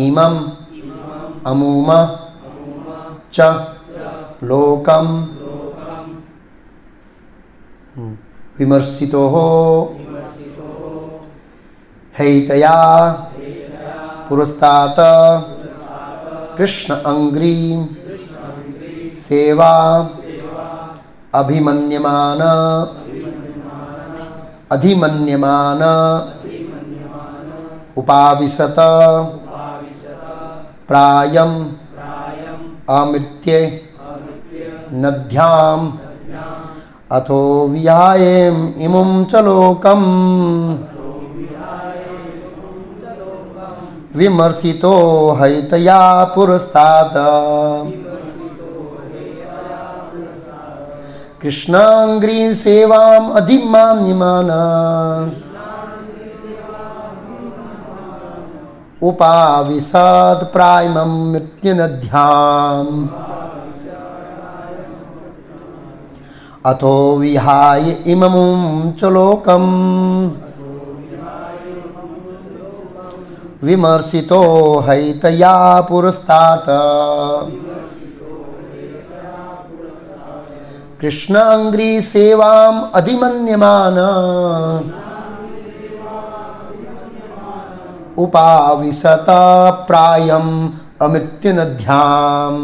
इमं अमूम च लोकम विमर्शितो हैतया पुरस्तात् कृष्ण अंग्री सेवा अभिमन्यमान अधिमन्यमान उपाविशत प्रायं अमृत्ये नद्याम् अथो विहायेम इमुं च लोकम् विमर्शितो हैतया पुरस्तात् कृष्णांग्री सेवाम् अधिमान्यमान उपाविशत् प्रायं मृत्युनद्याम् अथो विहाय इममुं च लोकम् विमर्शितो हैतया पुरस्तात् कृष्णांग्री सेवाम् अधिमन्यमान उपाविशत प्रायं अमृत्युनद्याम्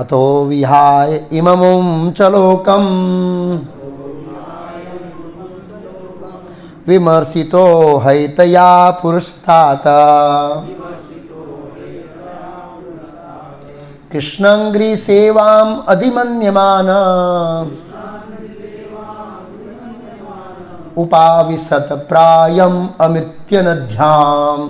अतो विहाय इममुं च लोकम् विमर्शितो हैतया पुरस्तात् कृष्णांग्री सेवाम् अधिमन्यमान उपाविशत प्रायं अमृत्युनद्याम्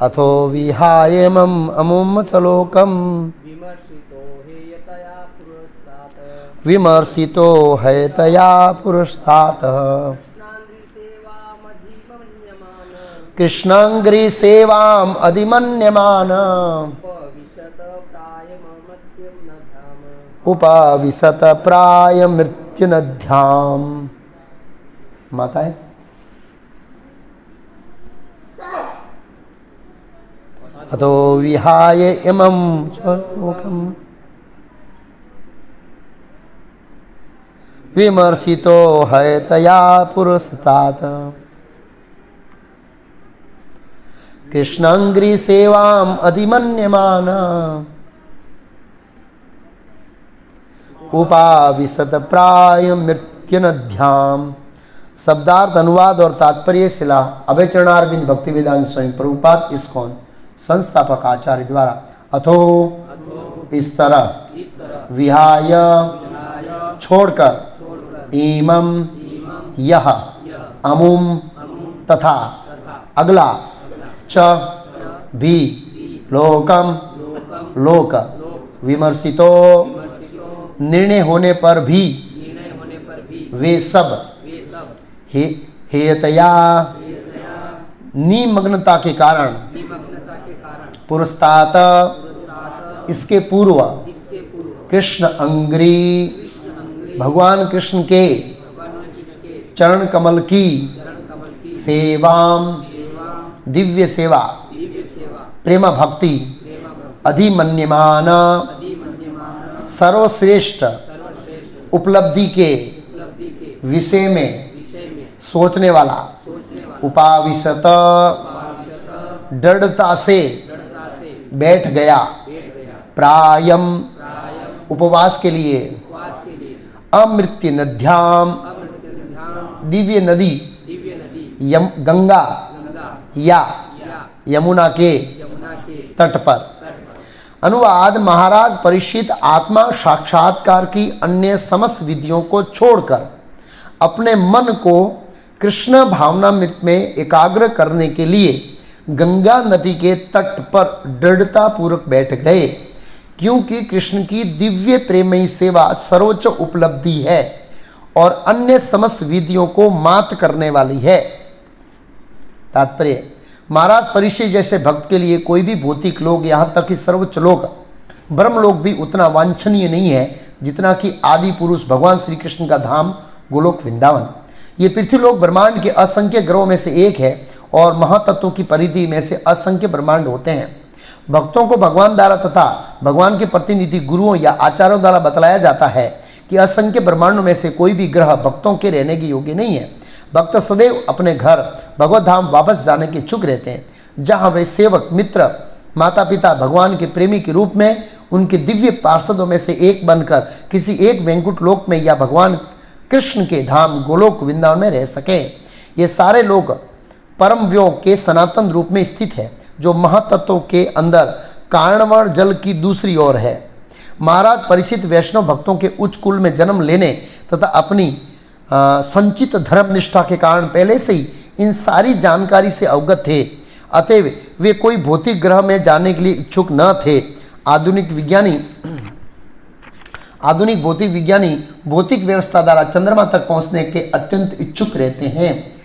अथो विहायेमम् अमुं च लोकम् विमर्शितो हैतया पुरस्तात् कृष्णांग्री सेवाम् अधिमन्यमान उपाविशत प्राय मृत्युनद्याम्। माताएं अतो विहाय इमं च लोकम् विमर्शितो हैतया पुरस्तात् कृष्णांग्री सेवाम् अधिमन्यमान उपाविशत प्राय मृत्युनद्याम्। शब्दार्थ, अनुवाद और तात्पर्य शिला अभय चरणारविंद भक्ति वेदांत स्वामी प्रभुपाद इस्कॉन संस्थापक आचार्य द्वारा अथो इस तरह विहाय छोड़कर इमं यह अमुम तथा अगला च भी लोकम लोक विमर्शितो निर्णय होने पर भी वे सब हेयतया निमग्नता के कारण पुरस्तात् इसके पूर्व कृष्ण अंग्री भगवान कृष्ण के चरण कमल की सेवाम दिव्य सेवा प्रेम भक्ति अधिमन्यमान सर्वश्रेष्ठ उपलब्धि के विषय में सोचने वाला उपाविशत दृढ़ता से बैठ गया प्रायम उपवास के लिए अमृत्य नद्याम दिव्य नदी गंगा या यमुना के तट पर। अनुवाद महाराज परीक्षित आत्मा साक्षात्कार की अन्य समस्त विधियों को छोड़कर अपने मन को कृष्ण भावनामृत में एकाग्र करने के लिए गंगा नदी के तट पर दृढ़ता पूर्वक बैठ गए, क्योंकि कृष्ण की दिव्य प्रेमयी सेवा सर्वोच्च उपलब्धि है और अन्य समस्त विधियों को मात करने वाली है। तात्पर्य, महाराज परीक्षित जैसे भक्त के लिए कोई भी भौतिक लोग, यहाँ तक कि सर्वोच्च लोग ब्रह्मलोक भी उतना वांछनीय नहीं है जितना कि आदि पुरुष भगवान श्री कृष्ण का धाम गोलोक वृंदावन। ये पृथ्वीलोक ब्रह्मांड के असंख्य ग्रहों में से एक है और महातत्वों की परिधि में से असंख्य ब्रह्मांड होते हैं। भक्तों को भगवान द्वारा तथा भगवान के प्रतिनिधि गुरुओं या आचार्यों द्वारा बतलाया जाता है कि असंख्य ब्रह्मांडों में से कोई भी ग्रह भक्तों के रहने के योग्य नहीं है। भक्त सदैव अपने घर भगवत धाम वापस जाने के इच्छुक रहते हैं, जहाँ वे सेवक, मित्र, माता पिता, भगवान के प्रेमी के रूप में उनके दिव्य पार्षदों में से एक बनकर किसी एक वैकुंठ लोक में या भगवान कृष्ण के धाम गोलोक वृंदावन में रह सके। ये सारे लोग परम व्योग के सनातन रूप में स्थित है, जो महातत्वों के अंदर कारणवण जल की दूसरी ओर है। महाराज परीक्षित वैष्णव भक्तों के उच्च कुल में जन्म लेने तथा अपनी संचित धर्म निष्ठा के कारण पहले से ही इन सारी जानकारी से अवगत थे, अतएव वे कोई भौतिक ग्रह में जाने के लिए इच्छुक न थे। आधुनिक भौतिक विज्ञानी भौतिक व्यवस्था द्वारा चंद्रमा तक पहुंचने के अत्यंत इच्छुक रहते हैं,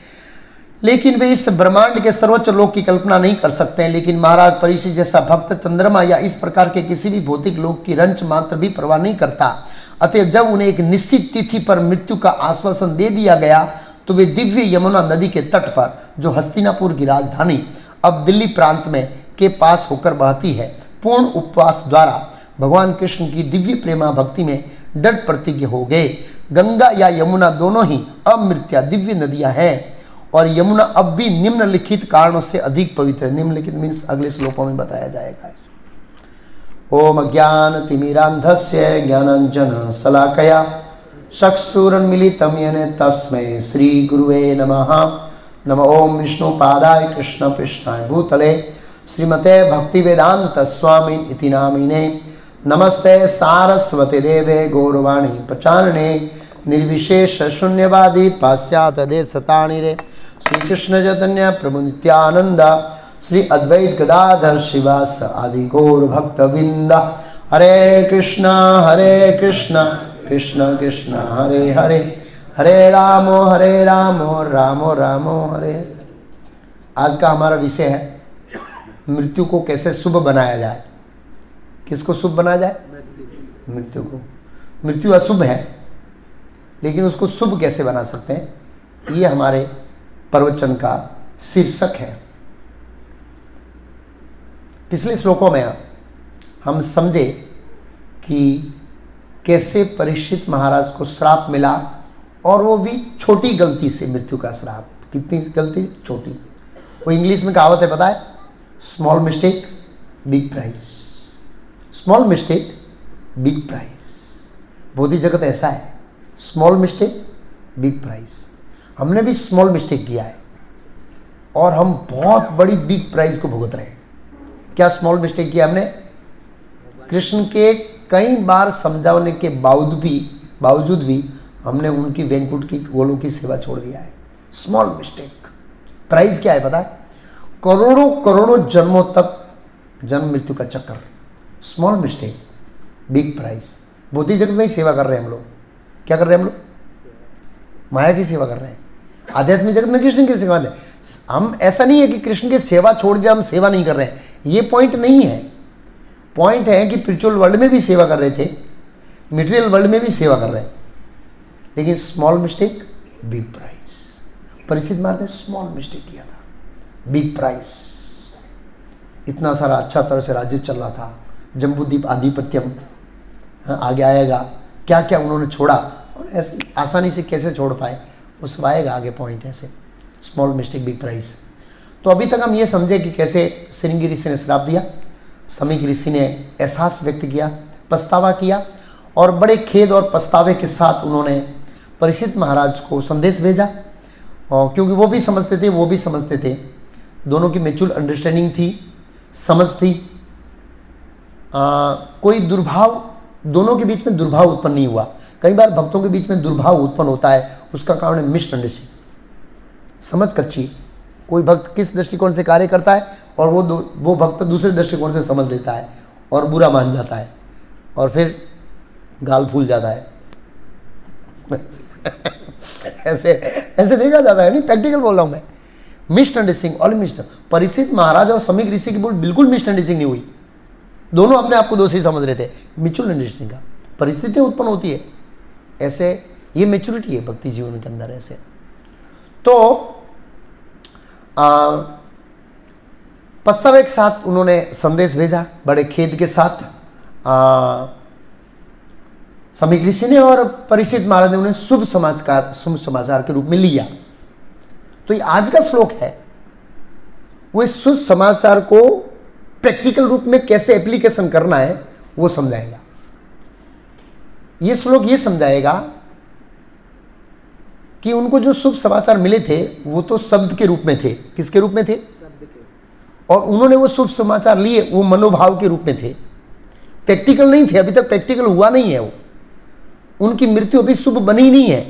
लेकिन वे इस ब्रह्मांड के सर्वोच्च लोक की कल्पना नहीं कर सकते हैं। लेकिन महाराज परीक्षित जैसा भक्त चंद्रमा या इस प्रकार के किसी भी भौतिक लोक की रंच मात्र भी परवाह नहीं करता। अतएव जब उन्हें एक निश्चित तिथि पर मृत्यु का आश्वासन दे दिया गया तो वे दिव्य यमुना नदी के तट पर, जो हस्तिनापुर की राजधानी अब दिल्ली प्रांत में के पास होकर बहती है, पूर्ण उपवास द्वारा भगवान कृष्ण की दिव्य प्रेमा भक्ति में दृढ़ प्रतिज्ञ हो गए। गंगा या यमुना दोनों ही अमृत्या दिव्य नदियां हैं और यमुना अब भी निम्नलिखित कारणों से अधिक पवित्र है। निम्नलिखित मीन्स अगले श्लोकों में बताया जाएगा। ओम ज्ञानतिमिरान्धस्य ज्ञानाञ्जन शलाकया चक्षुरुन्मीलितं येन तस्मै श्री गुरुवे नमः। नमो ओम विष्णुपादाय कृष्णपृष्ठाय भूतले श्रीमते भक्तिवेदांत स्वामी इति नामिने। नमस्ते सारस्वती देवे गौरवाणी प्रचारिणे निर्विशेष शून्यवादी पाश्चात्य देशतारिणे। श्री कृष्ण चैतन्य प्रभु नित्यानंद श्री अद्वैत गदाधर शिवास आदि गौर भक्तवृंद। हरे कृष्णा कृष्ण कृष्ण हरे हरे, हरे राम राम राम हरे। आज का हमारा विषय है मृत्यु को कैसे शुभ बनाया जाए। किसको शुभ बनाया जाए? मृत्यु को। मृत्यु अशुभ है, लेकिन उसको शुभ कैसे बना सकते हैं, ये हमारे प्रवचन का शीर्षक है। पिछले श्लोकों में हम समझे कि कैसे परीक्षित महाराज को श्राप मिला, और वो भी छोटी गलती से मृत्यु का श्राप। कितनी गलती? छोटी। वो इंग्लिश में कहावत है, पता है? Small mistake big prize. Small mistake big prize. भौतिक जगत ऐसा है, स्मॉल मिस्टेक बिग प्राइज। हमने भी स्मॉल मिस्टेक किया है और हम बहुत बड़ी बिग प्राइज को भुगत रहे हैं। क्या स्मॉल मिस्टेक किया हमने? कृष्ण के कई बार समझाने के बावजूद भी हमने उनकी वैकुंठ की गोलों की सेवा छोड़ दिया है। Small mistake. प्राइज क्या है पता है? करोड़ों जन्मों तक जन्म मृत्यु का चक्कर। Small mistake big prize. भौतिक जगत में ही सेवा कर रहे हैं हम लोग। क्या कर रहे हैं हम लोग? माया की सेवा कर रहे हैं। आध्यात्मिक जगत में कृष्ण की सेवा है। हम ऐसा नहीं है कि कृष्ण की सेवा छोड़ दिया हम सेवा नहीं कर रहे हैं, ये पॉइंट नहीं है। पॉइंट है कि स्पिरिचुअल वर्ल्ड में भी सेवा कर रहे थे, मटेरियल वर्ल्ड में भी सेवा कर रहे हैं, लेकिन small mistake big prize. Parikshit Maharaj ने स्मॉल मिस्टेक किया था, बिग प्राइज। इतना सारा अच्छा तरह से राज्य चल रहा था, जम्बूद्वीप आधिपत्यम आगे आएगा, क्या क्या उन्होंने छोड़ा और ऐसे आसानी से कैसे छोड़ पाए, उस आएगा आगे पॉइंट। ऐसे स्मॉल मिस्टेक बिग प्राइज। तो अभी तक हम ये समझे कि कैसे श्रृंगी ऋषि ने श्राप दिया, समीक ऋषि ने एहसास व्यक्त किया, पछतावा किया, और बड़े खेद और पछतावे के साथ उन्होंने परीक्षित महाराज को संदेश भेजा। और क्योंकि वो भी समझते थे, दोनों की म्यूचुअल अंडरस्टैंडिंग थी, समझ थी। कोई दुर्भाव, दोनों के बीच में दुर्भाव उत्पन्न नहीं हुआ। कई बार भक्तों के बीच में दुर्भाव उत्पन्न होता है, उसका कारण है मिसअंडरस्टैंडिंग, समझ कच्ची। कोई भक्त किस दृष्टिकोण से कार्य करता है और वो भक्त दूसरे दृष्टिकोण से समझ लेता है और बुरा मान जाता है और फिर गाल फूल जाता है। ऐसे देखा जाता है, नहीं प्रैक्टिकल बोल रहा हूं मैं। Misunderstanding, all misunderstanding. Parikshit Maharaj और समीक ऋषि की बिल्कुल मिसअंडरस्टैंडिंग नहीं हुई। दोनों अपने आप को दोषी समझ रहे थे। म्यूचुअल अंडरस्टैंडिंग का परिस्थितियाँ उत्पन्न होती है ऐसे, ये मैच्योरिटी है भक्ति जीवन के अंदर ऐसे। तो पस्तावे के साथ उन्होंने संदेश भेजा बड़े खेद के साथ। समीक ऋषि ने और परीक्षित महाराज ने उन्हें शुभ समाचार के रूप में लिया। तो ये आज का श्लोक है, वो इस शुभ समाचार को प्रैक्टिकल रूप में कैसे एप्लीकेशन करना है वो समझाएगा। ये श्लोक ये समझाएगा कि उनको जो शुभ समाचार मिले थे वो तो शब्द के रूप में थे। किसके रूप में थे? शब्द के। और उन्होंने वो शुभ समाचार लिए, वो मनोभाव के रूप में थे, प्रैक्टिकल नहीं थे। अभी तक प्रैक्टिकल हुआ नहीं है वो, उनकी मृत्यु अभी शुभ बनी नहीं है।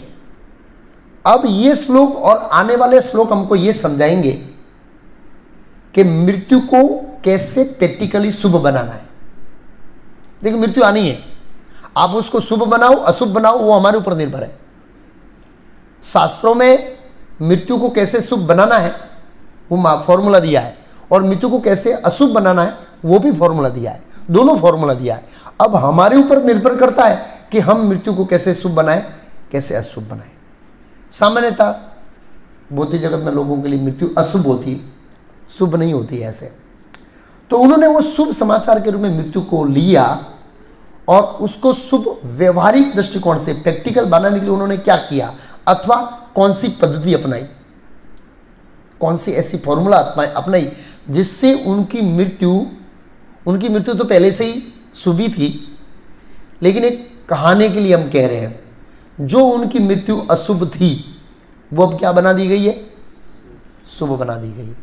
अब ये श्लोक और आने वाले श्लोक हमको ये समझाएंगे कि मृत्यु को कैसे प्रैक्टिकली शुभ बनाना है। देखिए मृत्यु आनी है, आप उसको शुभ बनाओ अशुभ बनाओ वो हमारे ऊपर निर्भर है। शास्त्रों में मृत्यु को कैसे शुभ बनाना है वो फॉर्मूला दिया है, और मृत्यु को कैसे अशुभ बनाना है वो भी फॉर्मूला दिया है, दोनों फॉर्मूला दिया है। अब हमारे ऊपर निर्भर करता है कि हम मृत्यु को कैसे शुभ बनाएं कैसे अशुभ बनाएं। सामान्यतः भौतिक जगत में लोगों के लिए मृत्यु अशुभ होती है, शुभ नहीं होती है ऐसे। तो उन्होंने वो शुभ समाचार के रूप में मृत्यु को लिया और उसको शुभ व्यवहारिक दृष्टिकोण से प्रैक्टिकल बनाने के लिए उन्होंने क्या किया, अथवा कौन सी पद्धति अपनाई, कौन सी ऐसी फॉर्मूला अपनाई जिससे उनकी मृत्यु तो पहले से ही शुभ ही थी, लेकिन एक कहानी के लिए हम कह रहे हैं, जो उनकी मृत्यु अशुभ थी वो अब क्या बना दी गई है? शुभ बना दी गई है,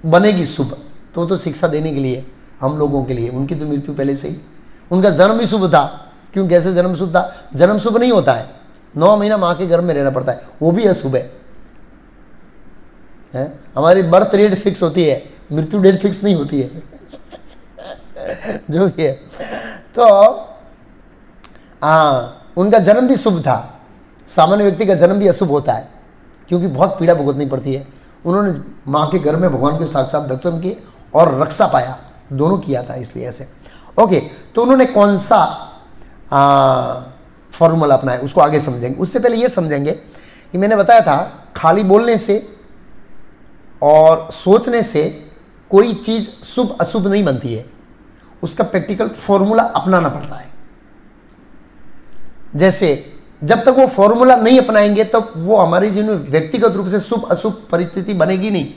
बनेगी शुभ। तो शिक्षा देने के लिए हम लोगों के लिए, उनकी तो मृत्यु पहले से ही, उनका जन्म ही शुभ था। क्यों, कैसे जन्म शुभ था? जन्म शुभ नहीं होता है, 9 महीना माँ के गर्भ में रहना पड़ता है, वो भी अशुभ है। हमारी बर्थ डेट फिक्स होती है, मृत्यु डेट फिक्स नहीं होती है जो भी है। तो उनका जन्म भी शुभ था। सामान्य व्यक्ति का जन्म भी अशुभ होता है क्योंकि बहुत पीड़ा भुगतनी पड़ती है। उन्होंने माँ के घर में भगवान के साक्षात दर्शन किए और रक्षा पाया, दोनों किया था, इसलिए ऐसे। ओके, तो उन्होंने कौन सा फॉर्मूला अपनाया उसको आगे समझेंगे। उससे पहले ये समझेंगे कि मैंने बताया था खाली बोलने से और सोचने से कोई चीज़ शुभ अशुभ नहीं बनती है, उसका प्रैक्टिकल फॉर्मूला अपनाना पड़ता है। जैसे जब तक वो फॉर्मूला नहीं अपनाएंगे तब वो हमारे जीवन में व्यक्तिगत रूप से शुभ अशुभ परिस्थिति बनेगी नहीं।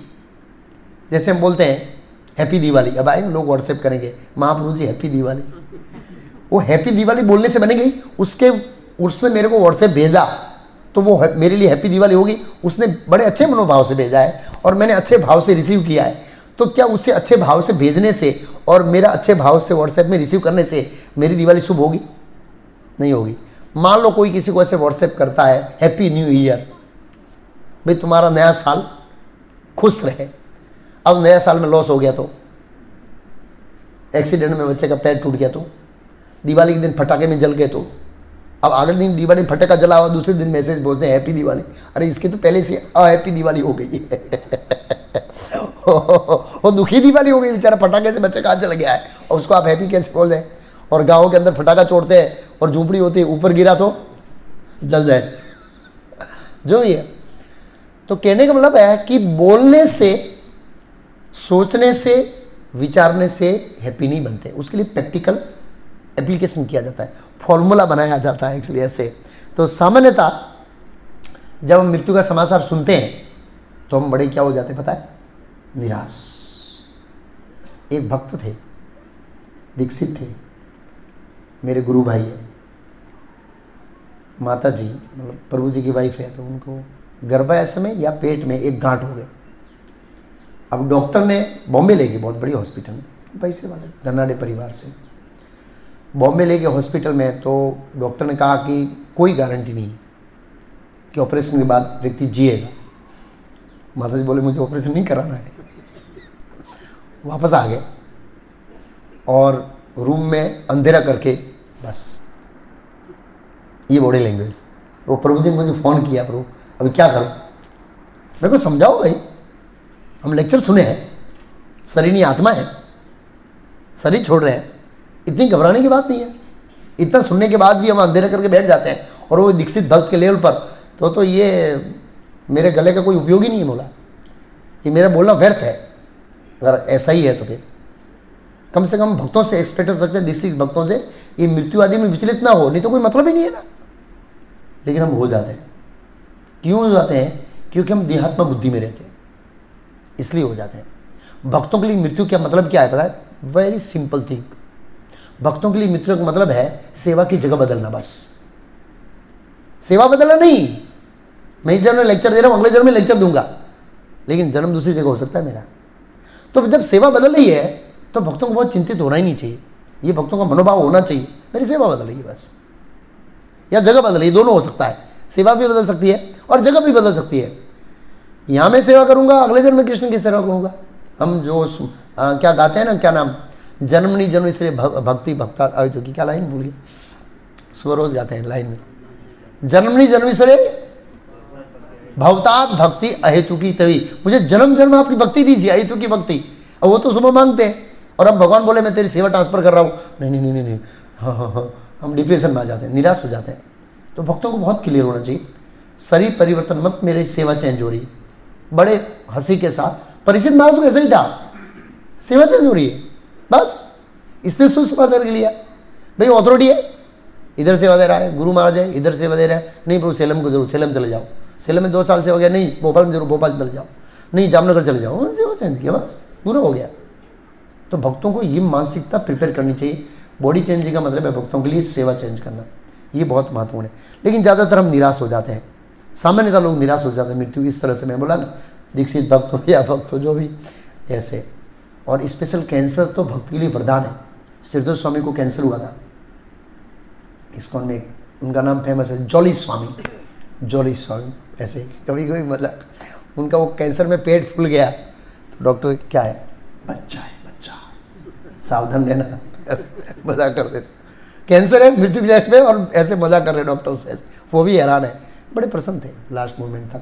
जैसे हम बोलते हैं हैप्पी दिवाली, अब आए लोग व्हाट्सएप करेंगे महाप्रभु जी हैप्पी दिवाली, वो हैप्पी दिवाली बोलने से बनेगी, उसने मेरे को व्हाट्सएप भेजा तो वो मेरे लिए हैप्पी दिवाली होगी। उसने बड़े अच्छे मनोभाव से भेजा है और मैंने अच्छे भाव से रिसीव किया है, तो क्या उससे अच्छे भाव से भेजने से और मेरा अच्छे भाव से व्हाट्सएप में रिसीव करने से मेरी दिवाली शुभ होगी? नहीं होगी। मान लो कोई किसी को ऐसे व्हाट्सएप करता है हैप्पी न्यू ईयर, भाई तुम्हारा नया साल खुश रहे। अब नया साल में लॉस हो गया तो, एक्सीडेंट में बच्चे का पैर टूट गया तो, दिवाली के दिन फटाके में जल गए तो, अब अगले दिन दिवाली में फटाका जला हुआ, दूसरे दिन मैसेज बोलते हैं हैप्पी दिवाली। अरे इसके तो पहले से हैप्पी दिवाली हो गई वो दुखी दिवाली हो गई, बेचारा फटाके से बच्चे का हाथ जल गया है और उसको आप हैप्पी कैसे बोल दें? और गाँव के अंदर फटाका छोड़ते हैं और झूंपड़ी होती है, ऊपर गिरा तो जल जाए, जो भी है। तो कहने का मतलब है कि बोलने से, सोचने से, विचारने से हैप्पी नहीं बनते, उसके लिए प्रैक्टिकल एप्लीकेशन किया जाता है, फॉर्मूला बनाया जाता है एक्चुअली ऐसे। तो सामान्यतः जब हम मृत्यु का समाचार सुनते हैं तो हम बड़े क्या हो जाते हैं पता है? निराश। एक भक्त थे, दीक्षित थे, मेरे गुरु भाई है, माता जी मतलब प्रभु जी की वाइफ है, तो उनको गर्भाशय में या पेट में एक गांठ हो गई। अब डॉक्टर ने बॉम्बे ले गए, बहुत बड़ी हॉस्पिटल में, पैसे वाले धनाढ़ परिवार से बॉम्बे ले गए हॉस्पिटल में। तो डॉक्टर ने कहा कि कोई गारंटी नहीं कि ऑपरेशन के बाद व्यक्ति जिएगा। माता जी बोले मुझे ऑपरेशन नहीं कराना है। वापस आ गए और रूम में अंधेरा करके बस, ये बॉडी लैंग्वेज। वो प्रभु जी ने मुझे फ़ोन किया, प्रभु अभी क्या करूं? मेरे को समझाओ भाई, हम लेक्चर सुने हैं, शरीर नहीं आत्मा है, शरीर छोड़ रहे हैं, इतनी घबराने की बात नहीं है। इतना सुनने के बाद भी हम अंधेरा करके बैठ जाते हैं और वो दीक्षित भक्त के लेवल पर, तो ये मेरे गले का कोई उपयोग ही नहीं है बोला, ये मेरा बोलना व्यर्थ है। अगर ऐसा ही है तो फिर कम से कम भक्तों से एक्सपेक्ट कर सकते हैं, दीक्षित भक्तों से, ये मृत्यु आदि में विचलित ना हो, नहीं तो कोई मतलब ही नहीं है ना। लेकिन हम हो जाते हैं। क्यों हो जाते हैं? क्योंकि हम देहात्मा बुद्धि में रहते हैं, इसलिए हो जाते हैं। भक्तों के लिए मृत्यु क्या मतलब क्या है पता है? Very simple thing. भक्तों के लिए मृत्यु का मतलब है सेवा की जगह बदलना, बस। सेवा बदलना नहीं, मैं इस जन्म में लेक्चर दे रहा हूं, अगले जन्म में लेक्चर दूंगा, लेकिन जन्म दूसरी जगह हो सकता है मेरा। तो जब सेवा बदल रही है तो भक्तों को बहुत चिंतित होना ही नहीं चाहिए। ये भक्तों का मनोभाव होना चाहिए, मेरी सेवा बदल रही है बस, या जगह बदल रही है, दोनों हो सकता है। सेवा भी बदल सकती है और जगह भी बदल सकती है। यहाँ मैं सेवा करूंगा, अगले जन्म में कृष्ण की सेवा करूंगा। हम जो क्या गाते हैं ना, क्या नाम, जन्मनी जन्म इसलिए भक्ति भक्ता, जो की क्या लाइन भूल गई, स्वरोज गाते हैं लाइन में, जन्मनी जन्म इसलिए भवतात भक्ति अहेतु की तभी। मुझे जन्म जन्म आपकी भक्ति दीजिए, अहेतु की भक्ति। और वो तो सुबह मांगते हैं, और अब भगवान बोले मैं तेरी सेवा ट्रांसफर कर रहा हूँ, नहीं नहीं नहीं नहीं, हाँ, हम डिप्रेशन में आ जाते हैं, निराश हो जाते हैं। तो भक्तों को बहुत क्लियर होना चाहिए, शरीर परिवर्तन मत, मेरी सेवा चेंज हो रही है। बड़े हंसी के साथ परिचित महाराज को ऐसा ही था, सेवा चेंज हो रही है बस, इसने सुसमाचार के लिया, भाई अथॉरिटी है, इधर सेवा दे रहा है, गुरु महाराज है, इधर सेवा दे रहा है, नहीं प्रभु सेलम को जरूर, सेलम चले जाओ, सेलम में 2 साल से हो गया, नहीं भोपाल में जरूर, भोपाल चले जाओ, नहीं जामनगर चले जाओ, सेवा चेंज किया बस, पूरा हो गया। तो भक्तों को ये मानसिकता प्रिपेयर करनी चाहिए। बॉडी चेंजिंग का मतलब है भक्तों के लिए सेवा चेंज करना, ये बहुत महत्वपूर्ण है। लेकिन ज़्यादातर हम निराश हो जाते हैं, सामान्यतः लोग निराश हो जाते हैं मृत्यु इस तरह से। मैं बोला ना, दीक्षित भक्त हो या भक्त हो जो भी ऐसे। और स्पेशल कैंसर तो भक्त के लिए वरदान है। सिद्धेश्वर स्वामी को कैंसर हुआ था, इस्कॉन में उनका नाम फेमस है जॉली स्वामी, जॉली स्वामी। ऐसे कभी कभी मजाक, उनका वो कैंसर में पेट फूल गया तो डॉक्टर क्या है, बच्चा है बच्चा, सावधान रहना, मजाक कर देते। कैंसर है मृत्यु मिनट में और ऐसे मजाक कर रहे डॉक्टर से, वो भी हैरान है, बड़े प्रसन्न थे लास्ट मोमेंट तक।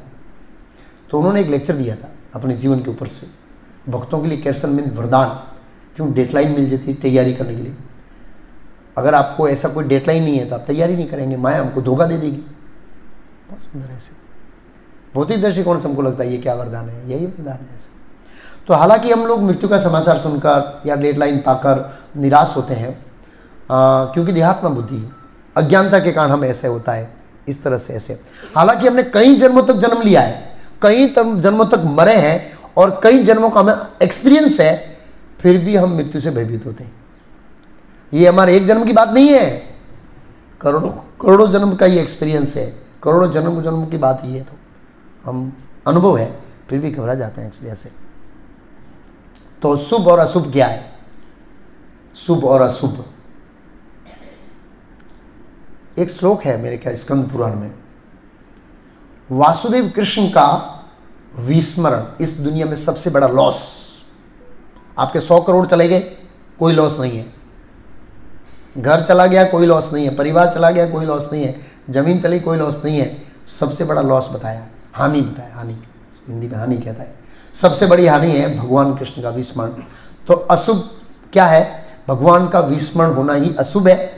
तो उन्होंने एक लेक्चर दिया था अपने जीवन के ऊपर से, भक्तों के लिए कैंसर में वरदान। क्यों? डेडलाइन मिल जाती है तैयारी करने के लिए। अगर आपको ऐसा कोई डेडलाइन नहीं है तो आप तैयारी नहीं करेंगे, माया हमको धोखा दे देगी। बहुत सुंदर ऐसे भौतिक दृष्टिकोण से हमको लगता है ये क्या वरदान है, यही वरदान है ऐसे। तो हालांकि हम लोग मृत्यु का समाचार सुनकर या डेडलाइन पाकर निराश होते हैं, क्योंकि देहात्मा बुद्धि, अज्ञानता के कारण हम ऐसे होता है, इस तरह से ऐसे। हालांकि हमने कई जन्मों तक जन्म लिया है, कई जन्मों तक मरे हैं और कई जन्मों का हमें एक्सपीरियंस है, फिर भी हम मृत्यु से भयभीत होते हैं। ये हमारे एक जन्म की बात नहीं है, करोड़ों करोड़ों जन्म का ये एक्सपीरियंस है, करोड़ों जन्म की बात ही है। तो हम अनुभव है, फिर भी घबरा जाते हैं एक्चुअली ऐसे। तो शुभ और अशुभ क्या है? शुभ और अशुभ एक श्लोक है मेरे ख्याल स्कंद पुराण में, वासुदेव कृष्ण का विस्मरण इस दुनिया में सबसे बड़ा लॉस। आपके 100 करोड़ चले गए, कोई लॉस नहीं है। घर चला गया, कोई लॉस नहीं है। परिवार चला गया, कोई लॉस नहीं है। जमीन चली, कोई लॉस नहीं है। सबसे बड़ा लॉस बताया, हानि बताया, हानि, हिंदी में हानि कहता है। सबसे बड़ी हानि है भगवान कृष्ण का विस्मरण। तो अशुभ क्या है? भगवान का विस्मरण होना ही अशुभ है।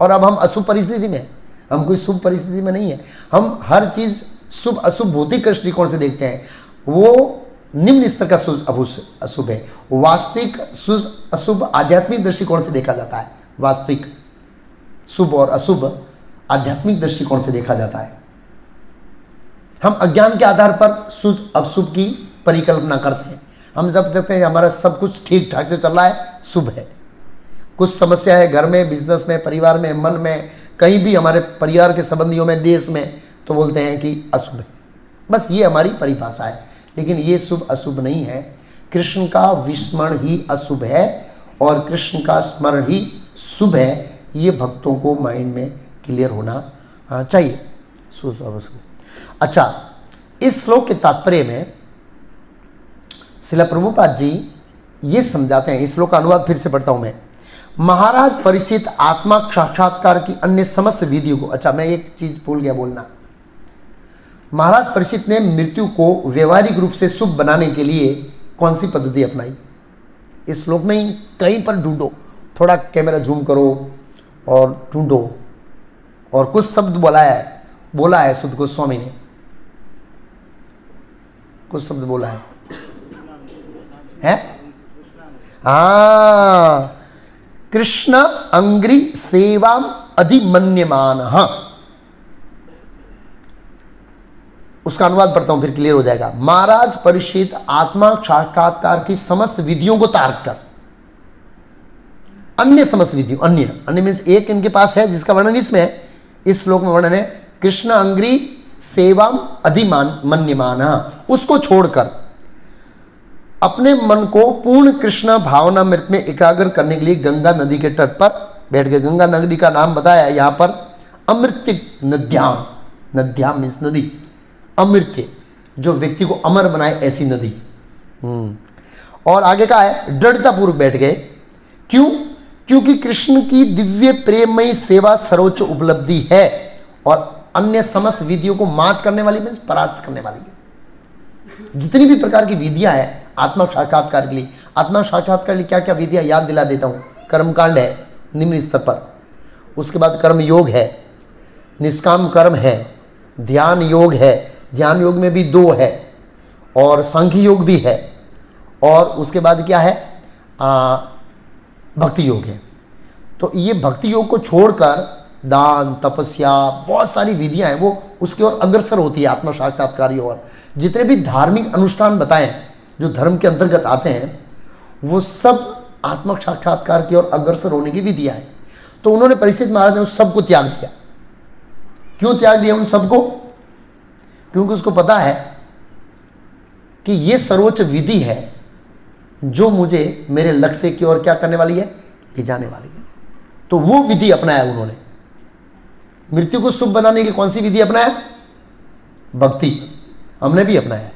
और अब हम अशुभ परिस्थिति में, हम कोई शुभ परिस्थिति में नहीं है। हम हर चीज शुभ अशुभ भौतिक दृष्टिकोण से देखते हैं, वो निम्न स्तर का अशुभ है। वास्तविक अशुभ आध्यात्मिक दृष्टिकोण से देखा जाता है। वास्तविक शुभ और अशुभ आध्यात्मिक दृष्टिकोण से देखा जाता है। हम अज्ञान के आधार पर शुभ अशुभ की परिकल्पना करते हैं। हम जब कहते हैं हमारा सब कुछ ठीक ठाक से चल रहा है, शुभ है। कुछ समस्या है घर में, बिजनेस में, परिवार में, मन में, कहीं भी हमारे परिवार के संबंधियों में, देश में, तो बोलते हैं कि अशुभ है। बस ये हमारी परिभाषा है, लेकिन ये शुभ अशुभ नहीं है। कृष्ण का विस्मरण ही अशुभ है और कृष्ण का स्मरण ही शुभ है। ये भक्तों को माइंड में क्लियर होना चाहिए, शुभ और अशुभ। अच्छा, इस श्लोक के तात्पर्य में श्रील प्रभुपाद जी ये समझाते हैं। इस श्लोक का अनुवाद फिर से पढ़ता हूं मैं। महाराज परीक्षित आत्मा साक्षात्कार की अन्य समस्त विधियों को, अच्छा मैं एक चीज भूल गया बोलना, महाराज परीक्षित ने मृत्यु को व्यवहारिक रूप से शुभ बनाने के लिए कौन सी पद्धति अपनाई? इस श्लोक में ही कहीं पर ढूंढो, थोड़ा कैमरा जूम करो और ढूंढो, और कुछ शब्द बोला है सुध गोस्वामी ने, कुछ शब्द बोला है? हाँ, कृष्ण अंग्री सेवाम अधिमन्यमान। उसका अनुवाद पढ़ता हूं, फिर क्लियर हो जाएगा। महाराज परीक्षित आत्मा साक्षात्कार की समस्त विधियों को तारक कर, अन्य समस्त विधियों, अन्य मीन्स एक इनके पास है जिसका वर्णन इसमें है, इस श्लोक में वर्णन है कृष्ण अंग्री सेवाम अधिमन्यमान, उसको छोड़कर अपने मन को पूर्ण कृष्ण भावनामृत में एकाग्र करने के लिए गंगा नदी के तट पर बैठ गए। गंगा नदी का नाम बताया यहां पर अमृतिक नद्याम, नद्याम मीन्स नदी, अमृत्य जो व्यक्ति को अमर बनाए ऐसी नदी। और आगे का है दृढ़ता पूर्वक बैठ गए। क्यों? क्योंकि कृष्ण की दिव्य प्रेममयी सेवा सर्वोच्च उपलब्धि है और अन्य समस्त विधियों को मात करने वाली मीन्स परास्त करने वाली है। जितनी भी प्रकार की विधियां हैं आत्मा साक्षात्कार के लिए, आत्मा साक्षात्कार के लिए क्या क्या विधियां याद दिला देता हूं। कर्मकांड है निम्न स्तर पर, उसके बाद कर्म योग है, निष्काम कर्म है, ध्यान योग है, ध्यान योग में भी 2 है, और सांख्य योग भी है, और उसके बाद क्या है भक्ति योग है। तो ये भक्ति योग को छोड़कर दान तपस्या बहुत सारी विधियां हैं वो उसकी ओर अग्रसर होती है आत्मा साक्षात्कार की ओर। जितने भी धार्मिक अनुष्ठान बताएं जो धर्म के अंतर्गत आते हैं वो सब आत्मा साक्षात्कार की ओर अग्रसर होने की विधियां हैं। तो उन्होंने परीक्षित महाराज ने उस सबको त्याग दिया। क्यों त्याग दिया उन सबको? क्योंकि उसको पता है कि ये सर्वोच्च विधि है जो मुझे मेरे लक्ष्य की ओर क्या करने वाली है, ले जाने वाली है। तो वो विधि अपनाया उन्होंने। मृत्यु को शुभ बनाने के लिए कौन सी विधि अपनाया? भक्ति। हमने भी अपनाया है,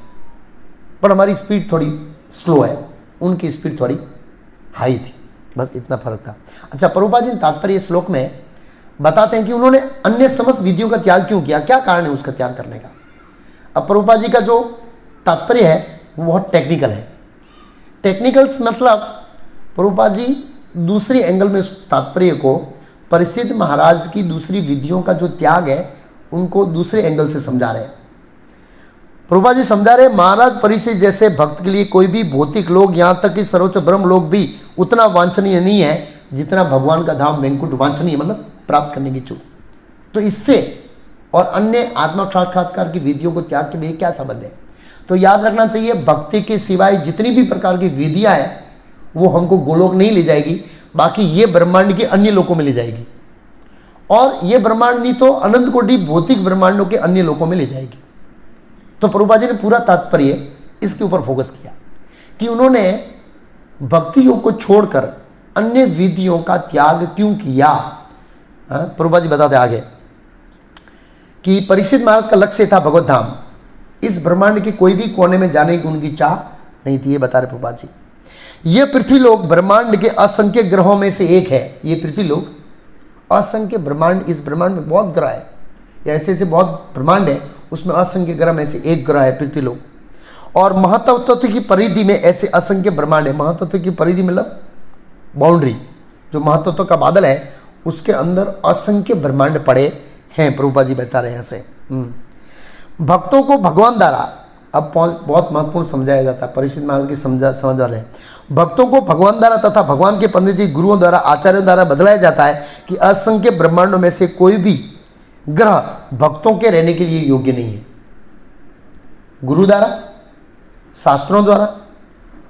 पर हमारी स्पीड थोड़ी स्लो है, उनकी स्पीड थोड़ी हाई थी, बस इतना फर्क था। अच्छा, प्रभुपाद जी तात्पर्य श्लोक में बताते हैं कि उन्होंने अन्य समस्त विधियों का त्याग क्यों किया, क्या कारण है उसका त्याग करने का। अब प्रभुपाद जी का जो तात्पर्य है वो बहुत टेक्निकल है। टेक्निकल्स मतलब प्रभुपाद जी दूसरी एंगल में उस तात्पर्य को परिसिद्ध महाराज की दूसरी विधियों का जो त्याग है उनको दूसरे एंगल से समझा रहे हैं। प्रभुपाद जी समझा रहे महाराज परिसिद्ध जैसे भक्त के लिए कोई भी भौतिक लोग, यहाँ तक कि सर्वोच्च ब्रह्म लोग भी उतना वांछनीय नहीं है जितना भगवान का धाम वैकुंठ वांछनीय, मतलब प्राप्त करने की इच्छुक। तो इससे और अन्य आत्मा साक्षात्कार की विधियों को त्याग के लिए क्या संबंध है? तो याद रखना चाहिए भक्ति के सिवाय जितनी भी प्रकार की विधियां हैं वो हमको गोलोक नहीं ले जाएगी, बाकी ये ब्रह्मांड के अन्य लोकों में ले जाएगी, और ये ब्रह्मांड नहीं तो अनंत कोटि भौतिक ब्रह्मांडों के अन्य लोकों में ले जाएगी। तो प्रभुपाद जी ने पूरा तात्पर्य इसके ऊपर फोकस किया कि उन्होंने भक्ति योग को छोड़कर अन्य विधियों का त्याग क्यों किया। प्रभुपाद जी बताते आगे कि परीक्षित महाराज का लक्ष्य था भगवत धाम, इस ब्रह्मांड के कोई भी कोने में जाने की उनकी चाह नहीं थी। ये बता रहे प्रभुपाद जी। ये पृथ्वी लोक ब्रह्मांड के असंख्य ग्रहों में से एक है। ये पृथ्वी लोक असंख्य ब्रह्मांड, इस ब्रह्मांड में बहुत ग्रह है, ऐसे ऐसे बहुत ब्रह्मांड है, उसमें असंख्य ग्रह में से एक ग्रह है पृथ्वी लोक। और महातत्व की परिधि में ऐसे असंख्य ब्रह्मांड है। महातत्व की परिधि मतलब बाउंड्री, जो महातत्व का बादल है उसके अंदर असंख्य ब्रह्मांड पड़े हैं। प्रभुपाद जी बता रहे हैं ऐसे। भक्तों को भगवान द्वारा, अब बहुत महत्वपूर्ण समझाया जाता है, परीक्षित महाराज की समझ वाले हैं। भक्तों को भगवान द्वारा तथा भगवान के पंडित गुरुओं द्वारा, आचार्यों द्वारा बदलाया जाता है कि असंख्य ब्रह्मांडों में से कोई भी ग्रह भक्तों के रहने के लिए योग्य नहीं है। गुरु द्वारा, शास्त्रों द्वारा,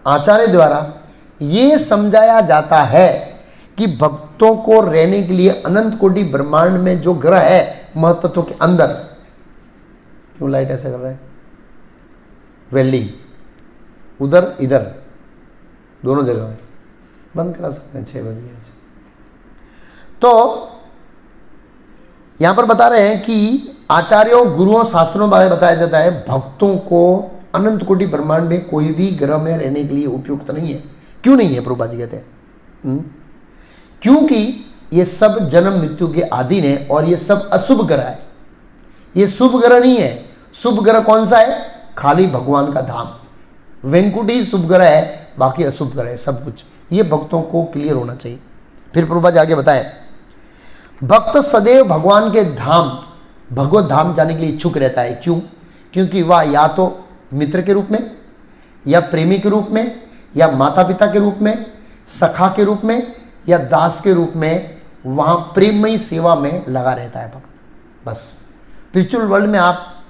आचार्य द्वारा ये समझाया जाता है कि भक्तों को रहने के लिए अनंत कोटि ब्रह्मांड में जो ग्रह है महतत्व के अंदर, क्यों लाइट ऐसे कर रहे हैं, वेल्डिंग उधर इधर दोनों जगह में बंद करा सकते हैं, 6 बज गए। तो यहां पर बता रहे हैं कि आचार्यों गुरुओं शास्त्रों बारे बताया जाता है भक्तों को अनंत कोटि ब्रह्मांड में कोई भी ग्रह में रहने के लिए उपयुक्त नहीं है। क्यों नहीं है? प्रभुपाद जी कहते हैं क्योंकि ये सब जन्म मृत्यु के अधीन है और ये सब अशुभ ग्रह है। ये शुभ ग्रह नहीं है। शुभ ग्रह कौन सा है? खाली भगवान का धाम। वैकुंठ ही शुभ ग्रह है, बाकी अशुभ ग्रह है सब कुछ। ये भक्तों को क्लियर होना चाहिए। फिर प्रभुपाद जी आगे बताएं, भक्त सदैव भगवान के धाम, भगवत धाम जाने के लिए इच्छुक रहता है। क्यों? क्योंकि वह या तो मित्र के रूप में, या प्रेमी के रूप में, या माता पिता के रूप में, सखा के रूप में, या दास के रूप में वहां प्रेममयी सेवा में लगा रहता है भक्त। बस स्पिरिचुअल वर्ल्ड में आप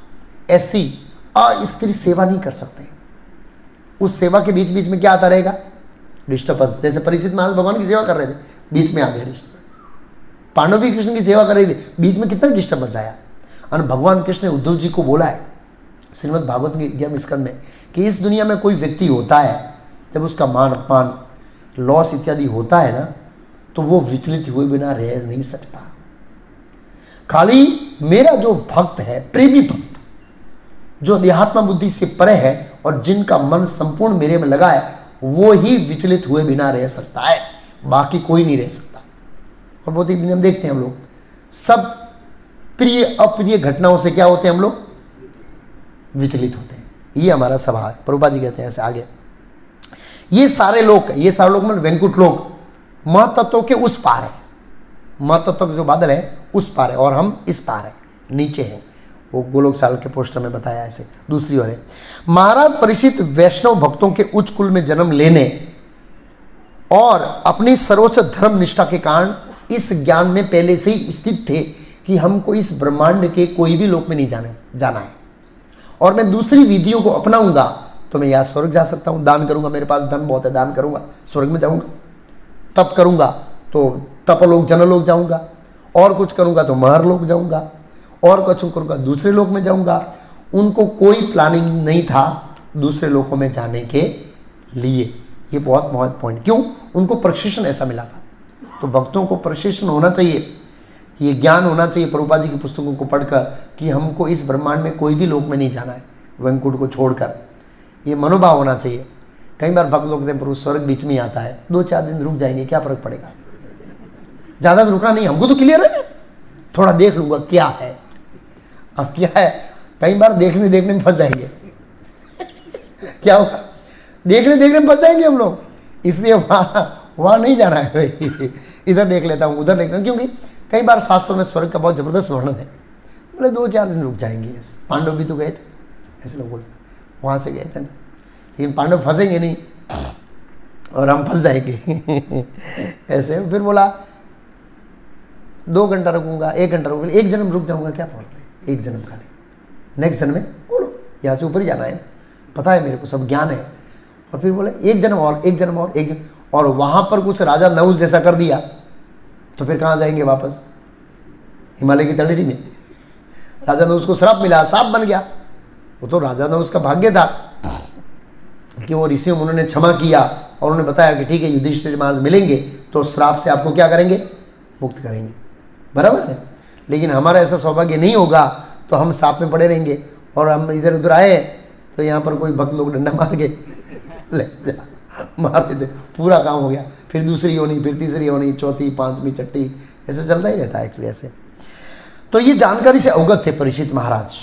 ऐसी अस्थिर सेवा नहीं कर सकते। उस सेवा के बीच बीच में क्या आता रहेगा? डिस्टर्बेंस। जैसे परीक्षित महाराज भगवान की सेवा कर रहे थे, बीच में आ गया डिस्टर्बेंस। पांडव भी कृष्ण की सेवा कर रहे थे, बीच में कितना डिस्टर्बेंस आया। और भगवान कृष्ण ने उद्धव जी को बोला है श्रीमद् भागवत के 11वें स्कंद में कि इस दुनिया में कोई व्यक्ति होता है, जब उसका मान अपमान लॉस इत्यादि होता है ना, तो वो विचलित हुए बिना रह नहीं सकता। खाली मेरा जो भक्त है, प्रेमी भक्त, जो अध्यात्म बुद्धि से परे है और जिनका मन संपूर्ण मेरे में लगा है, वो ही विचलित हुए बिना रह सकता है, बाकी कोई नहीं रह सकता। और बहुत ही दिन हम देखते हैं, हम लोग सब प्रिय अप्रिय घटनाओं से क्या होते हैं? हम लोग विचलित होते हैं। ये हमारा स्वभाव है। प्रभुपाद जी कहते हैं ऐसे आगे, ये सारे लोग मतलब वैकुंठ लोग महतत्व के उस पार है। महतत्व के जो बादल है उस पार है और हम इस पार है, नीचे हैं। वो गोलोक साल के पोस्टर में बताया ऐसे। दूसरी ओर है, महाराज परीक्षित वैष्णव भक्तों के उच्च कुल में जन्म लेने और अपनी सर्वोच्च धर्म निष्ठा के कारण इस ज्ञान में पहले से ही स्थित थे कि हमको इस ब्रह्मांड के कोई भी लोक में नहीं जाना है, और मैं दूसरी विधियों को अपनाऊंगा तो मैं या स्वर्ग जा सकता हूं, दान करूंगा, मेरे पास धन बहुत है, दान करूंगा, स्वर्ग में जाऊंगा। तप करूंगा तो तपलोक जनलोक जाऊंगा, और कुछ करूंगा तो महरलोक जाऊंगा, और कुछ करूंगा दूसरे लोक में जाऊंगा। उनको कोई प्लानिंग नहीं था दूसरे लोकों में जाने के लिए। ये बहुत महत्वपूर्ण पॉइंट। क्यों? उनको प्रशिक्षण ऐसा मिला था। तो भक्तों को प्रशिक्षण होना चाहिए, ये ज्ञान होना चाहिए प्रभुपाद जी की पुस्तकों को पढ़कर कि हमको इस ब्रह्मांड में कोई भी लोक में नहीं जाना है, वैकुंठ को छोड़कर। ये मनोभाव होना चाहिए। कई बार भक्त लोग कहते हैं प्रभु स्वर्ग बीच में ही आता है, 2-4 दिन रुक जाएंगे, क्या फर्क पड़ेगा? ज़्यादा रुकना नहीं, हमको तो क्लियर है ना, थोड़ा देख लूंगा क्या है। अब क्या है, कई बार देखने में फंस जाएंगे। क्या होगा? देखने में फंस जाएंगे हम लोग। इसलिए वहाँ नहीं जाना है भाई, इधर देख लेता हूँ, उधर देख लेता हूँ। क्योंकि कई बार शास्त्रों में स्वर्ग का बहुत जबरदस्त वर्णन है। बोले 2-4 दिन रुक जाएंगे। ऐसे पांडव भी तो गए थे, ऐसे लोग बोलते, वहाँ से गए थे ना, लेकिन पांडव फंसेंगे नहीं और हम फंस जाएंगे। ऐसे फिर बोला 2 घंटा रुकूंगा, 1 घंटा रुकूंगा, 1 जन्म रुक जाऊंगा, क्या प्रॉब्लम है? 1 जन्म का नहीं, नेक्स्ट जन्म में बोलो, यहाँ से ऊपर ही जाना है, पता है मेरे को, सब ज्ञान है। और फिर बोले 1 जन्म और 1 जन्म और 1 जन्म, और वहाँ पर कुछ राजा नहुस जैसा कर दिया तो फिर कहाँ जाएंगे वापस? हिमालय की तलहटी में। राजा नहुस को श्राप मिला, सांप बन गया। वो तो राजा नहुस का भाग्य था कि वो ऋषियों उन्होंने क्षमा किया और उन्होंने बताया कि ठीक है युधिष्ठिर महाराज मिलेंगे तो श्राप से आपको क्या करेंगे? मुक्त करेंगे। बराबर है। लेकिन हमारा ऐसा सौभाग्य नहीं होगा तो हम सांप में पड़े रहेंगे, और हम इधर उधर आए तो यहाँ पर कोई भक्त लोग डंडा मार के ले जा मार देते, पूरा काम हो गया। फिर दूसरी होनी, फिर तीसरी होनी, चौथी, 5वीं, छठी, ऐसे चलता ही रहता है एक्चुअली ऐसे। तो ये जानकारी से अवगत थे परीक्षित महाराज।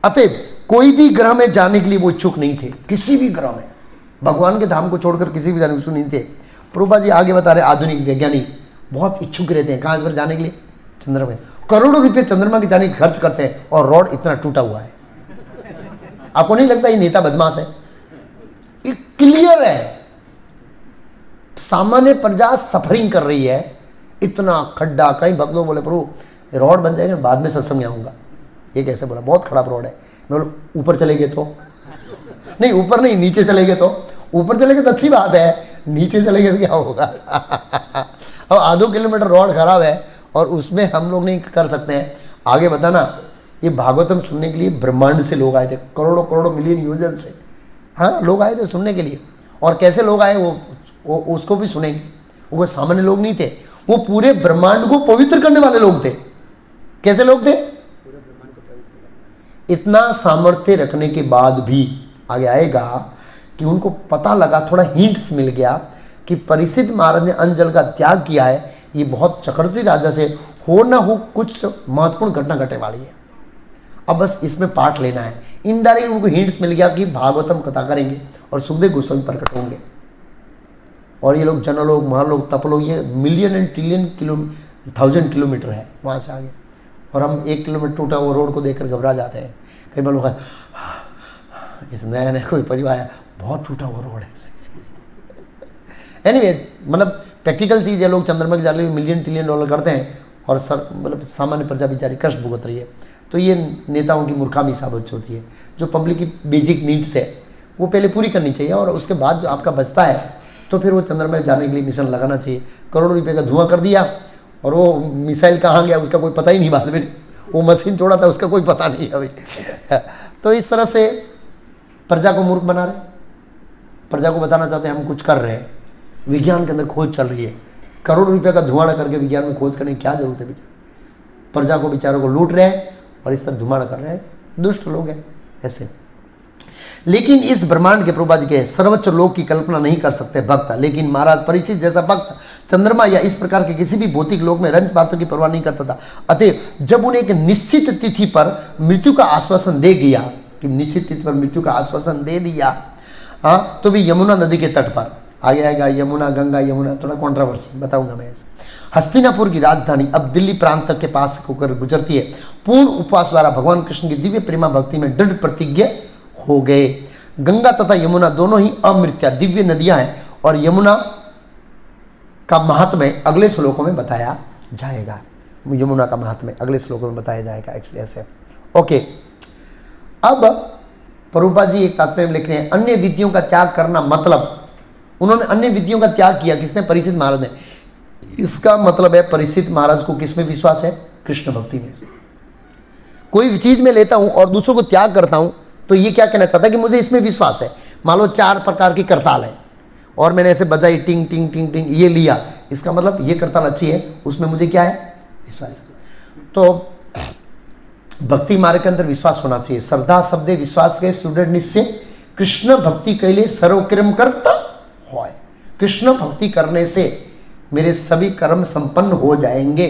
अतएव कोई भी ग्रह में जाने के लिए वो इच्छुक नहीं थे, किसी भी ग्रह में, भगवान के धाम को छोड़कर किसी भी जाने के इच्छुक नहीं थे। प्रभुपाद जी आगे बता रहे, आधुनिक वैज्ञानिक बहुत इच्छुक रहते हैं कहाँ पर जाने के लिए? चंद्रमा में। करोड़ों रुपये चंद्रमा के जाने के खर्च करते हैं और रोड इतना टूटा हुआ है। आपको नहीं लगता ये नेता बदमाश है? ये क्लियर है, सामान्य प्रजा सफरिंग कर रही है, इतना खड्डा। कई भक्त लोग बोले प्रभु रोड बन जाएगा, बाद में सत्संग में आऊंगा। ये कैसे बोला? बहुत खराब रोड है। मैं बोला ऊपर चले गए तो नहीं, ऊपर नहीं, नीचे चले गए तो। ऊपर चले गए तो अच्छी बात है, नीचे चले गए तो क्या होगा? अब आधो किलोमीटर रोड खराब है और उसमें हम लोग नहीं कर सकते हैं। आगे बताना, ये भागवतम सुनने के लिए ब्रह्मांड से लोग आए थे, करोड़ों करोड़ों मिलियन योजन से। हाँ, लोग आए थे सुनने के लिए। और कैसे लोग आए वो उसको भी सुनेंगे। वो सामान्य लोग नहीं थे, वो पूरे ब्रह्मांड को पवित्र करने वाले लोग थे। कैसे लोग थे? इतना सामर्थ्य रखने के बाद भी आगे आएगा कि उनको पता लगा, थोड़ा हिंट्स मिल गया कि परीक्षित महाराज ने अन्न जल का त्याग किया है, ये बहुत चक्रवर्ती राजा से हो ना हो कुछ महत्वपूर्ण घटना घटने वाली है। अब बस इसमें पार्ट लेना है। इनडायरेक्ट उनको हिंट्स मिल गया कि भागवतम कथा करेंगे और सुखदेव गोस्वामी प्रकट होंगे। और ये लोग जनलोक, महालोक, तपलोक, ये मिलियन एंड ट्रिलियन 1000 किलोमीटर है वहाँ से आगे, और हम 1 किलोमीटर टूटा हुआ रोड को देखकर घबरा जाते हैं। कई बार लोग इस नया नया कोई परिवार है, बहुत टूटा हुआ रोड है। एनीवे, मतलब प्रैक्टिकल चीज़ है, लोग चंद्रमा के जाने में मिलियन ट्रिलियन डॉलर करते हैं और सर मतलब सामान्य प्रजा बेचारी कष्ट भुगत रही है। तो ये नेताओं की मूर्खामी साबित होती है। जो पब्लिक की बेसिक नीड्स है वो पहले पूरी करनी चाहिए, और उसके बाद जो आपका बचता है तो फिर वो चंद्रमा में जाने के लिए मिशन लगाना चाहिए। करोड़ों रुपये का धुआं कर दिया और वो मिसाइल कहाँ गया उसका कोई पता ही नहीं, बाद में वो मशीन छोड़ा था उसका कोई पता नहीं अभी। तो इस तरह से प्रजा को मूर्ख बना रहे, प्रजा को बताना चाहते हैं हम कुछ कर रहे हैं। विज्ञान के अंदर खोज चल रही है, करोड़ों रुपये का धुआं करके विज्ञान में खोज करने की क्या जरूरत है? प्रजा को, बेचारों को लूट रहे हैं और इस तरह धुआं कर रहे हैं। दुष्ट लोग हैं ऐसे। लेकिन इस ब्रह्मांड के प्रभुपाद के सर्वोच्च लोक की कल्पना नहीं कर सकते भक्त। लेकिन महाराज परीक्षित जैसा भक्त चंद्रमा या इस प्रकार के किसी भी भौतिक लोक में रंज पात्र की परवाह नहीं करता था। अतः जब उन्हें एक निश्चित तिथि पर मृत्यु का आश्वासन दे दिया, कि निश्चित तिथि पर मृत्यु का आश्वासन दे दिया, हाँ, तो वे यमुना नदी के तट पर आगे आएगा। यमुना, गंगा, यमुना, थोड़ा कॉन्ट्रोवर्सी बताऊंगा मैं। हस्तिनापुर की राजधानी अब दिल्ली प्रांत के पास होकर गुजरती है। पूर्ण उपवास द्वारा भगवान कृष्ण की दिव्य प्रेमा भक्ति में दृढ़ प्रतिज्ञ हो गए। गंगा तथा यमुना दोनों ही अमृत्या दिव्य नदियां हैं, और यमुना का महात्म्य अगले श्लोकों में बताया जाएगा। यमुना का महात्म्य अगले श्लोकों में बताया जाएगा एक्चुअली ऐसे। ओके, अब प्रभुपाद जी एक तात्पर्य में लिख रहे हैं, अन्य विधियों का त्याग करना, मतलब उन्होंने अन्य विधियों का त्याग किया। किसने? परीक्षित महाराज ने। इसका मतलब है परीक्षित महाराज को किस में विश्वास है? कृष्ण भक्ति में। कोई भी चीज में लेता हूं और दूसरों को त्याग करता हूं तो ये क्या कहना चाहता है कि मुझे इसमें विश्वास है। मान लो 4 प्रकार की करताल है और मैंने ऐसे बजाई टिंग टिंग टिंग टिंग, ये लिया, इसका मतलब ये करताल अच्छी है, उसमें मुझे क्या है? विश्वास। तो भक्ति मार्ग के अंदर विश्वास होना चाहिए। श्रद्धा शब्दे विश्वास के स्टूडेंट निश्चय कृष्ण भक्ति के लिए सर्वक्रम करता हो। कृष्ण भक्ति करने से मेरे सभी कर्म संपन्न हो जाएंगे,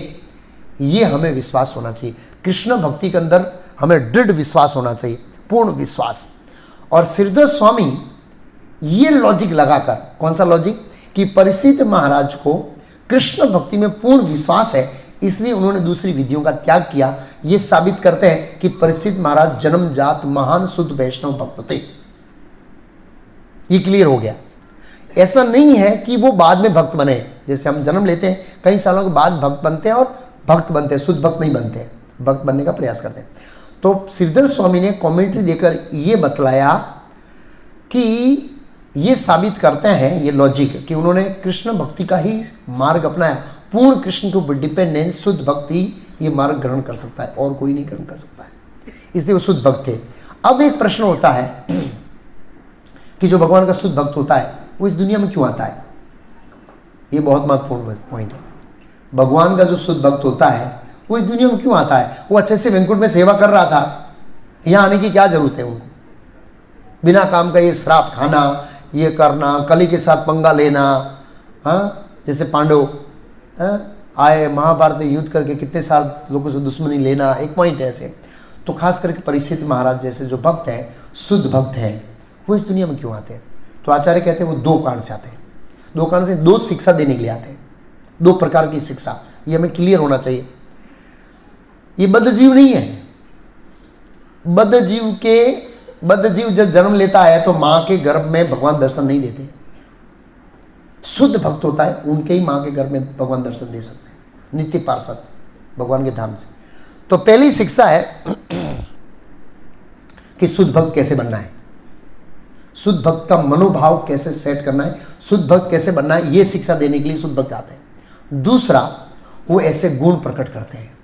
ये हमें विश्वास होना चाहिए। कृष्ण भक्ति के अंदर हमें दृढ़ विश्वास होना चाहिए, पूर्ण विश्वास। और श्रीधर स्वामी ये लॉजिक लगाकर, कौन सा लॉजिक? कि परीक्षित महाराज को कृष्ण भक्ति में पूर्ण विश्वास है, इसलिए उन्होंने दूसरी विधियों का त्याग किया। ये साबित करते हैं कि परीक्षित महाराज जन्मजात महान शुद्ध वैष्णव भक्त थे। ये क्लियर हो गया। ऐसा नहीं है कि वो बाद में भक्त बने। जैसे हम जन्म लेते हैं, कई सालों के बाद भक्त बनते हैं और भक्त बनते हैं, शुद्ध भक्त नहीं बनते हैं, भक्त बनने का प्रयास करते हैं। तो श्रीधर स्वामी ने कमेंट्री देकर ये बतलाया कि ये साबित करते हैं, ये लॉजिक, कि उन्होंने कृष्ण भक्ति का ही मार्ग अपनाया। पूर्ण कृष्ण के ऊपर डिपेंडेंस शुद्ध भक्ति ये मार्ग ग्रहण कर सकता है और कोई नहीं ग्रहण कर सकता है, इसलिए वो शुद्ध भक्त थे। अब एक प्रश्न होता है कि जो भगवान का शुद्ध भक्त होता है वो इस दुनिया में क्यों आता है? ये बहुत महत्वपूर्ण पॉइंट है। भगवान का जो शुद्ध भक्त होता है वो इस दुनिया में क्यों आता है? वो अच्छे से वैकुंठ में सेवा कर रहा था, यहाँ आने की क्या जरूरत है उनको? बिना काम का ये श्राप खाना, ये करना, कली के साथ पंगा लेना, हाँ, जैसे पांडव आए महाभारत युद्ध करके कितने साल लोगों से दुश्मनी लेना, एक पॉइंट है ऐसे। तो खास करके परीक्षित महाराज जैसे जो भक्त हैं, शुद्ध भक्त हैं, वो इस दुनिया में क्यों आते हैं? तो आचार्य कहते हैं वो 2 कारण से आते हैं। 2 कारण से 2 शिक्षा देने के लिए आते हैं। 2 प्रकार की शिक्षा, ये हमें क्लियर होना चाहिए। ये बद्ध जीव नहीं है। बद्ध जीव जब जन्म लेता है तो मां के गर्भ में भगवान दर्शन नहीं देते। शुद्ध भक्त होता है, उनके ही मां के गर्भ में भगवान दर्शन दे सकते हैं, नित्य पार्षद भगवान के धाम से। तो पहली शिक्षा है कि शुद्ध भक्त कैसे बनना है, शुद्ध भक्त का मनोभाव कैसे सेट करना है, शुद्ध भक्त कैसे बनना है, ये शिक्षा देने के लिए शुद्ध भक्त आते हैं। दूसरा, वो ऐसे गुण प्रकट करते हैं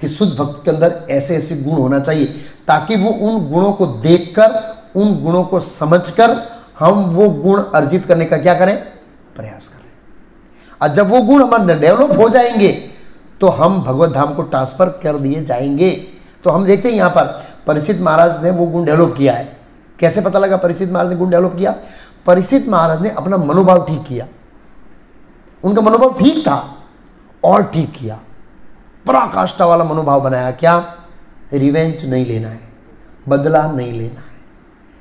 कि शुद्ध भक्त के अंदर ऐसे ऐसे गुण होना चाहिए ताकि वो उन गुणों को देखकर, उन गुणों को समझकर हम वो गुण अर्जित करने का क्या करें? प्रयास करें। और जब वो गुण हमारे डेवलप हो जाएंगे तो हम भगवत धाम को ट्रांसफर कर दिए जाएंगे। तो हम देखते हैं यहाँ पर परीक्षित महाराज ने वो गुण डेवलप किया है। कैसे पता लगा परीक्षित महाराज ने गुण डेवलप किया? परीक्षित महाराज ने अपना मनोभाव ठीक किया। उनका मनोभाव ठीक था और ठीक किया, पराकाष्ठा वाला मनोभाव बनाया। क्या? रिवेंज नहीं लेना है, बदला नहीं लेना है।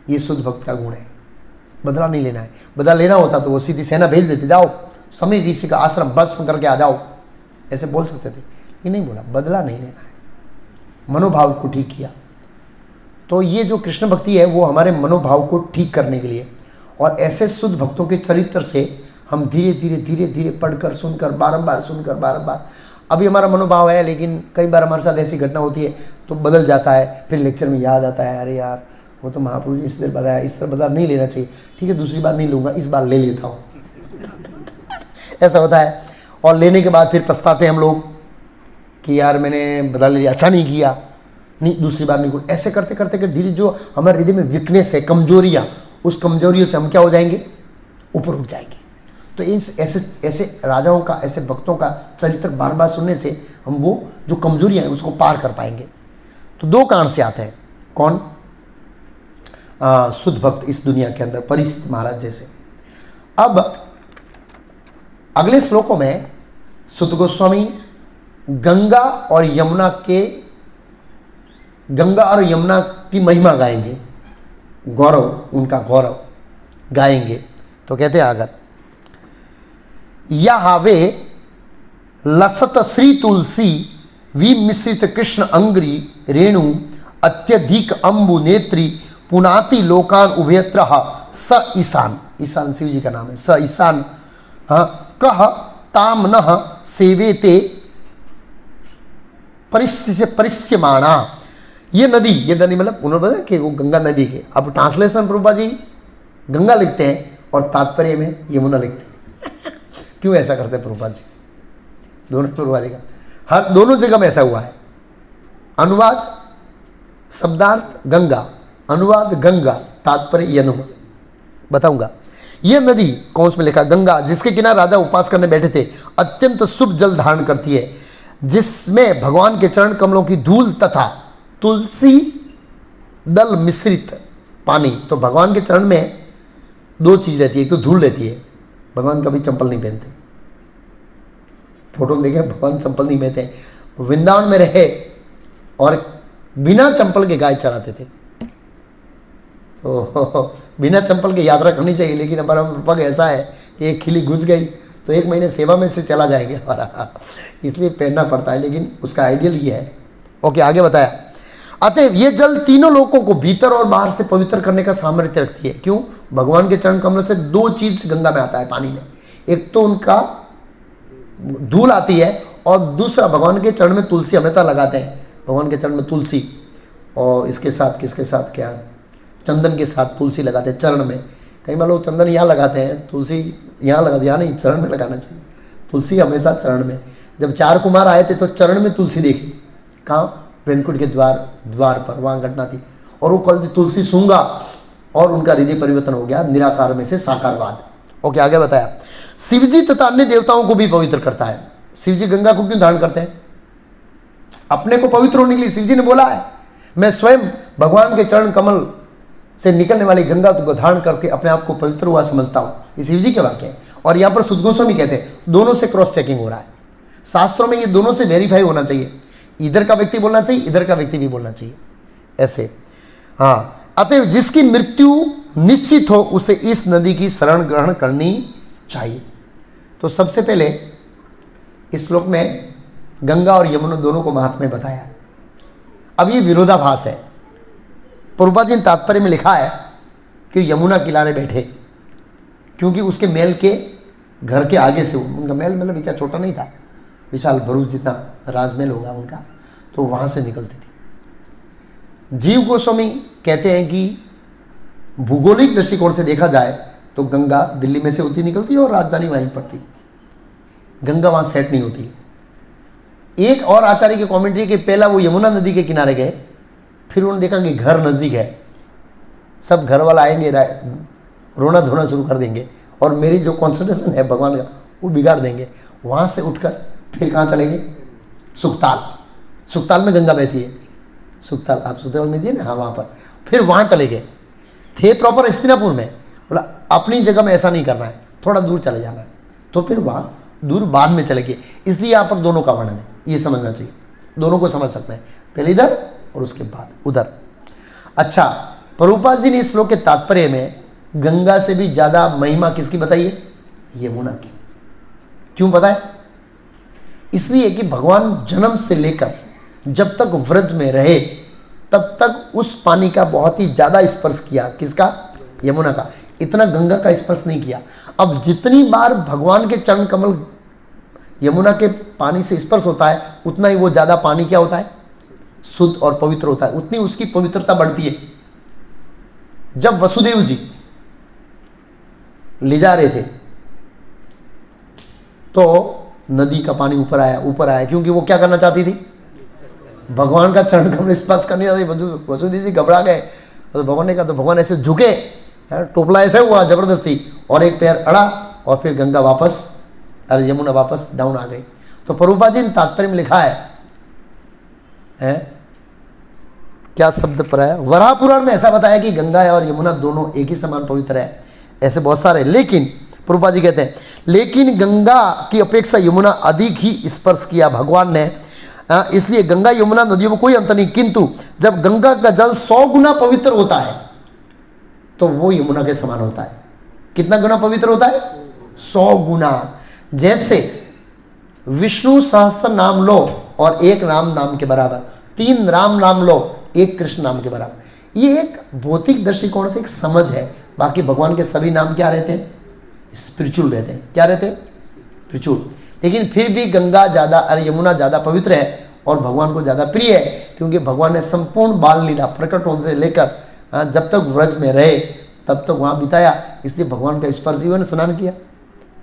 ये शुद्ध भक्त का गुण है। बदला नहीं लेना है। बदला लेना होता तो वो सीधी सेना भेज देते, जाओ समय ऋषि का आश्रम भस्म करके आ जाओ, ऐसे बोल सकते थे। ये नहीं बोला, बदला नहीं लेना है, मनोभाव को ठीक किया। तो ये जो कृष्ण भक्ति है वो हमारे मनोभाव को ठीक करने के लिए, और ऐसे शुद्ध भक्तों के चरित्र से हम धीरे धीरे धीरे धीरे पढ़कर सुनकर बारंबार सुनकर बारंबार, अभी हमारा मनोभाव है लेकिन कई बार हमारे साथ ऐसी घटना होती है तो बदल जाता है, फिर लेक्चर में याद आता है अरे यार वो तो महाप्रभु जी इस तरह बताया, इस तरह बदला नहीं लेना चाहिए, ठीक है दूसरी बार नहीं लूँगा, इस बार ले लेता हूँ। ऐसा होता है, और लेने के बाद फिर पछताते हम लोग कि यार मैंने बदला लिया, अच्छा नहीं किया, नहीं दूसरी बार नहीं। ऐसे करते करते कर धीरे जो हमारे हृदय में वीकनेस है, कमजोरियाँ, उस कमजोरियों से हम क्या हो जाएंगे, ऊपर उठ जाएंगे। तो इन ऐसे ऐसे राजाओं का, ऐसे भक्तों का चरित्र बार बार सुनने से हम वो जो कमजोरियाँ हैं उसको पार कर पाएंगे। तो दो कारण से आते हैं, कौन, शुद्ध भक्त इस दुनिया के अंदर, परीक्षित महाराज जैसे। अब अगले श्लोकों में सुत गोस्वामी गंगा और यमुना की महिमा गाएंगे, गौरव, उनका गौरव गाएंगे। तो कहते हैं अगर यहावे लसत श्री तुलसी विमिश्रित कृष्ण अंग्री रेणु अत्यधिक अंबु नेत्री पुनाति लोकान उभयत्र स ईशान, ईशान शिव जी का नाम है, स ईशान कह ताम न सेवेते परिस्यमाणा। ये नदी मतलब उन्होंने बताया कि वो गंगा नदी के, अब ट्रांसलेशन प्रभुपा जी गंगा लिखते हैं और तात्पर्य में यमुना लिखते हैं। क्यों ऐसा करते हैं प्रभुपा जी, दोनों प्रभुपा जी का हर दोनों जगह में ऐसा हुआ है। अनुवाद शब्दार्थ गंगा, अनुवाद गंगा, तात्पर्य यमुना। बताऊंगा यह नदी कौन में लिखा, गंगा जिसके किनारे राजा उपवास करने बैठे थे, अत्यंत शुभ जल धारण करती है, जिसमें भगवान के चरण कमलों की धूल तथा तुलसी दल मिश्रित पानी। तो भगवान के चरण में दो चीज रहती है, एक तो धूल रहती है, भगवान कभी चंपल नहीं पहनते, फोटो में देखें भगवान चंपल नहीं पहनते, वृंदावन में रहे और बिना चंपल के गाय चराते थे। तो बिना चंपल के यात्रा करनी चाहिए, लेकिन हमारा पग ऐसा है कि एक खिली घुस गई तो एक महीने सेवा में से चला जाएंगे हमारा, इसलिए पहनना पड़ता है, लेकिन उसका आइडियल ये है। ओके, आगे बताया, अतएव ये जल तीनों लोगों को भीतर और बाहर से पवित्र करने का सामर्थ्य रखती है। क्यों, भगवान के चरण कमल से दो चीज गंगा में आता है पानी में, एक तो उनका धूल आती है और दूसरा भगवान के चरण में तुलसी हमेशा लगाते हैं, भगवान के चरण में तुलसी, और इसके साथ किसके साथ, क्या चंदन के साथ तुलसी लगाते हैं चरण में। कई बार लोग चंदन यहाँ लगाते हैं, तुलसी यहाँ लगाते, यहाँ नहीं, चरण में लगाना चाहिए, तुलसी हमेशा चरण में। जब चार कुमार आए थे तो चरण में तुलसी देखी, कहाँ, वेंकुट के द्वार पर, वहाँ घटना थी, और वो कल तुलसी सूंगा और उनका हृदय परिवर्तन हो गया, निराकार में से साकारवाद। ओके, आगे बताया, शिवजी तथा अन्य देवताओं को भी पवित्र करता है। शिवजी गंगा को क्यों धारण करते हैं, अपने को पवित्र होने के लिए। शिवजी ने बोला है, मैं स्वयं भगवान के चरण कमल से निकलने वाली गंगा को धारण करके अपने आप को पवित्र हुआ समझता हूँ। ये शिवजी के वाक्य है, और यहाँ पर सुत गोस्वामी कहते हैं दोनों से क्रॉस चेकिंग हो रहा है। शास्त्रों में ये दोनों से वेरीफाई होना चाहिए, इधर का व्यक्ति बोलना चाहिए, इधर का व्यक्ति भी बोलना चाहिए, ऐसे। हाँ, अतएव जिसकी मृत्यु निश्चित हो उसे इस नदी की शरण ग्रहण करनी चाहिए। तो सबसे पहले इस श्लोक में गंगा और यमुना दोनों को महात्म्य बताया। अब ये विरोधाभास है। प्रभुपाद जी ने तात्पर्य में लिखा है कि यमुना किनारे बैठे, क्योंकि उसके महल के घर के आगे से, उनका महल मतलब इतना छोटा नहीं था, विशाल भरूच जितना राजमहल होगा उनका, तो वहाँ से निकलती थी। जीव गोस्वामी कहते हैं कि भूगोलिक दृष्टिकोण से देखा जाए तो गंगा दिल्ली में से होती निकलती है और राजधानी वहीं पड़ती, गंगा वहाँ सेट नहीं होती। एक और आचार्य की कमेंट्री कि पहला वो यमुना नदी के किनारे गए, फिर उन्होंने देखा कि घर नज़दीक है, सब घर वाला आएंगे, रोना धोना शुरू कर देंगे, और मेरी जो कॉन्सेंट्रेशन है भगवान का वो बिगाड़ देंगे। वहाँ से उठकर फिर कहाँ चलेंगे, सुखताल, सुखताल में गंगा बहती है, सुखताल आप सुखताल में जी ना, हाँ वहाँ पर, फिर वहाँ चले गए। थे प्रॉपर हस्तिनापुर में, बोला अपनी जगह में ऐसा नहीं करना है, थोड़ा दूर चले जाना है, तो फिर वहाँ दूर बाद में चले गए। इसलिए यहाँ पर दोनों का वर्णन है, ये समझना चाहिए, दोनों को समझ सकते हैं, पहले इधर और उसके बाद उधर। अच्छा, प्रभुपाद जी ने इस श्लोक के तात्पर्य में गंगा से भी ज्यादा महिमा किसकी बताइए? यमुना की। क्यों पता है? इसलिए कि भगवान जन्म से लेकर जब तक व्रज में रहे तब तक उस पानी का बहुत ही ज्यादा स्पर्श किया। किसका? यमुना का। इतना गंगा का स्पर्श नहीं किया। अब जितनी बार भगवान के चरण कमल यमुना के पानी से स्पर्श होता है उतना ही वो ज्यादा पानी क्या होता है? शुद्ध और पवित्र होता है, उतनी उसकी पवित्रता बढ़ती है। जब वसुदेव जी ले जा रहे थे तो नदी का पानी ऊपर आया क्योंकि वो क्या करना चाहती थी? भगवान का चरण कमल स्पर्श करने चाहती। वसुदेव जी घबरा गए तो भगवान ने कहा, तो भगवान ऐसे झुके, टोपला ऐसे हुआ जबरदस्ती और एक पैर अड़ा और फिर गंगा वापस, अरे यमुना वापस डाउन आ गई। तो प्रभुपाद जी ने तात्पर्य में लिखा है क्या शब्द पर है? वराह पुराण में ऐसा बताया कि गंगा और यमुना दोनों एक ही समान पवित्र है। ऐसे बहुत सारे, लेकिन प्रभुपाद जी कहते हैं लेकिन गंगा की अपेक्षा यमुना अधिक ही स्पर्श किया भगवान ने, इसलिए गंगा यमुना नदियों में कोई अंतर नहीं। किंतु जब गंगा का जल 100 गुना पवित्र होता है तो वो यमुना के समान होता है। कितना गुना पवित्र होता है? 100 गुना। जैसे विष्णु सहस्त्र नाम लो और एक राम नाम के बराबर, 3 राम नाम लो एक कृष्ण नाम के बराबर। ये एक भौतिक दृष्टिकोण से एक समझ है। बाकी भगवान के सभी नाम क्या रहते हैं? स्पिरिचुअल रहते हैं। क्या रहते हैं? स्पिरिचुअल। लेकिन फिर भी गंगा ज्यादा और यमुना ज्यादा पवित्र है और भगवान को ज्यादा प्रिय है क्योंकि भगवान ने संपूर्ण बाल लीला प्रकट होने से लेकर जब तक व्रज में रहे तब तक वहां बिताया। इसलिए भगवान का स्पर्श जीवन स्नान किया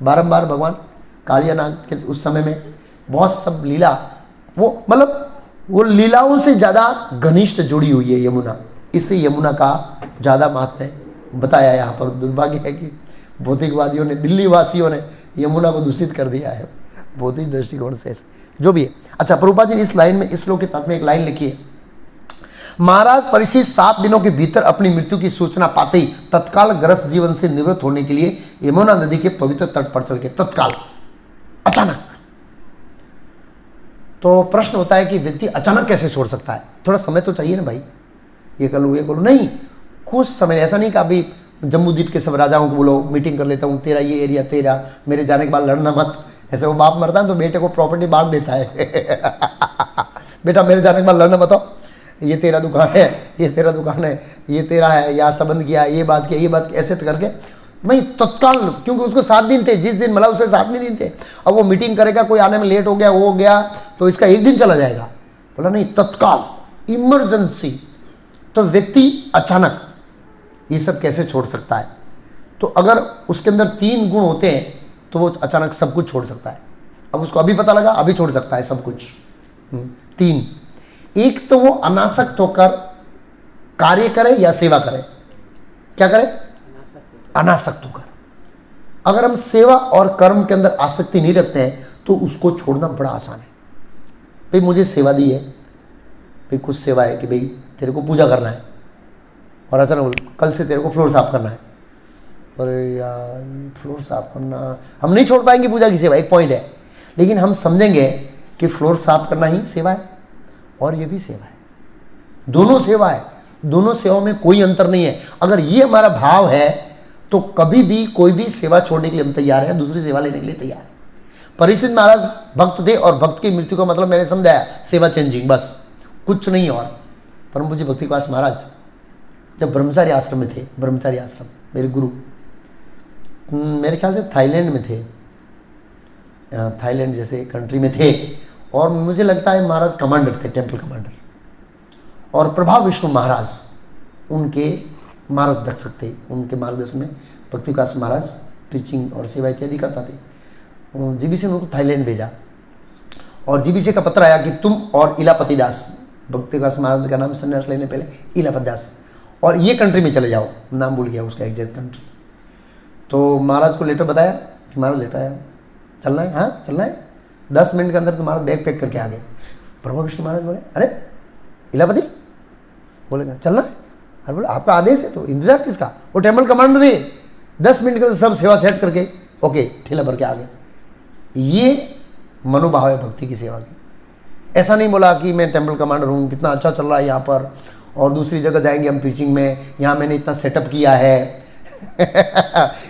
बारंबार। भगवान कालिया नाग के उस समय में बहुत सब लीला, वो मतलब वो लीलाओं से ज्यादा घनिष्ठ जुड़ी हुई है यमुना। इससे यमुना का ज्यादा महत्व बताया। यहाँ पर दुर्भाग्य है कि भौतिकवादियों ने, दिल्ली वासियों ने यमुना को दूषित कर दिया है भौतिक दृष्टिकोण से, जो भी है। अच्छा, प्रभुपाद जी ने इस लाइन में, इस श्लोक के तत्व में एक लाइन लिखी है, महाराज परीक्षित 7 दिनों के भीतर अपनी मृत्यु की सूचना पाते ही तत्काल ग्रस्त जीवन से निवृत्त होने के लिए यमुना नदी के पवित्र तट पर चल के, तत्काल, अचानक। तो प्रश्न होता है कि व्यक्ति अचानक कैसे छोड़ सकता है? थोड़ा समय तो चाहिए ना भाई, ये कर लो ये करो। नहीं, कुछ समय, ऐसा नहीं कि अभी जम्बूद्वीप के सब राजाओं को बोलो मीटिंग कर लेता हूँ, तेरा ये एरिया तेरा, मेरे जाने के बाद लड़ना मत। ऐसे वो बाप मरता है तो बेटे को प्रॉपर्टी बांट देता है बेटा मेरे जाने के बाद लड़ना मत, ये तेरा दुकान है, ये तेरा दुकान है, ये तेरा है, या संबंध किया, ये बात किया, ये बात ऐसे करके मैं तत्काल, क्योंकि उसको 7 दिन थे, जिस दिन मला उसे 7वें दिन थे। अब वो मीटिंग करेगा, कोई आने में लेट हो गया, वो हो गया तो इसका 1 दिन चला जाएगा। बोला नहीं, तत्काल, इमरजेंसी। तो व्यक्ति अचानक ये सब कैसे छोड़ सकता है? तो अगर उसके अंदर 3 गुण होते हैं तो वो अचानक सब कुछ छोड़ सकता है। अब उसको अभी पता लगा, अभी छोड़ सकता है सब कुछ। 3, एक तो वो अनासक्त होकर कार्य करे या सेवा करे। क्या करे? अनासक्त होकर। अगर हम सेवा और कर्म के अंदर आसक्ति नहीं रखते हैं तो उसको छोड़ना बड़ा आसान है। भाई मुझे सेवा दी है, भाई कुछ सेवा है कि भाई तेरे को पूजा करना है और अचानक कल से तेरे को फ्लोर साफ करना है। अरे यार फ्लोर साफ करना, हम नहीं छोड़ पाएंगे पूजा की सेवा, एक पॉइंट है। लेकिन हम समझेंगे कि फ्लोर साफ करना ही सेवा है और ये भी सेवा है, दोनों सेवा है, दोनों सेवाओं में कोई अंतर नहीं है। अगर ये हमारा भाव है तो कभी भी कोई भी सेवा छोड़ने के लिए हम तैयार हैं, दूसरी सेवा लेने के लिए तैयार हैं। परीक्षित महाराज भक्त थे और भक्त की मृत्यु का मतलब मैंने समझाया, सेवा चेंजिंग, बस कुछ नहीं। और परम पूज्य भक्ति विकास महाराज जब ब्रह्मचारी आश्रम में थे, ब्रह्मचारी आश्रम, मेरे गुरु मेरे ख्याल से थाईलैंड में थे, थाईलैंड जैसे कंट्री में थे, और मुझे लगता है महाराज कमांडर थे, टेम्पल कमांडर। और प्रभाव विष्णु महाराज उनके मार्गदर्शक थे, उनके मार्गदर्शन में भक्ति विकास महाराज टीचिंग और सेवा इत्यादि करता थे। जीबीसी ने उनको थाईलैंड भेजा और जीबीसी का पत्र आया कि तुम और इलापति दास, भक्ति विकास महाराज का नाम संन्यास लेने पहले इलापति दास, और ये कंट्री में चले जाओ, नाम भूल गया उसका एग्जैक्ट कंट्री। तो महाराज को लेटर बताया कि महाराज लेटर आया, चलना है, हाँ चलना है, 10 मिनट के अंदर तुम्हारा बैग पैक करके आ गए। प्रभु विष्णु महाराज बोले अरे इलापति, बोलेगा चलना है, अरे बोले आपका आदेश है तो इंतजार किसका, वो टेम्पल कमांडर थे, 10 मिनट के अंदर सब सेवा सेट करके ओके ठेला भर के आ गए। ये मनोभाव है भक्ति की सेवा की। ऐसा नहीं बोला कि मैं टेम्पल कमांडर हूँ, कितना अच्छा चल रहा है यहाँ पर, और दूसरी जगह जाएंगे हम टीचिंग में, यहाँ मैंने इतना सेटअप किया है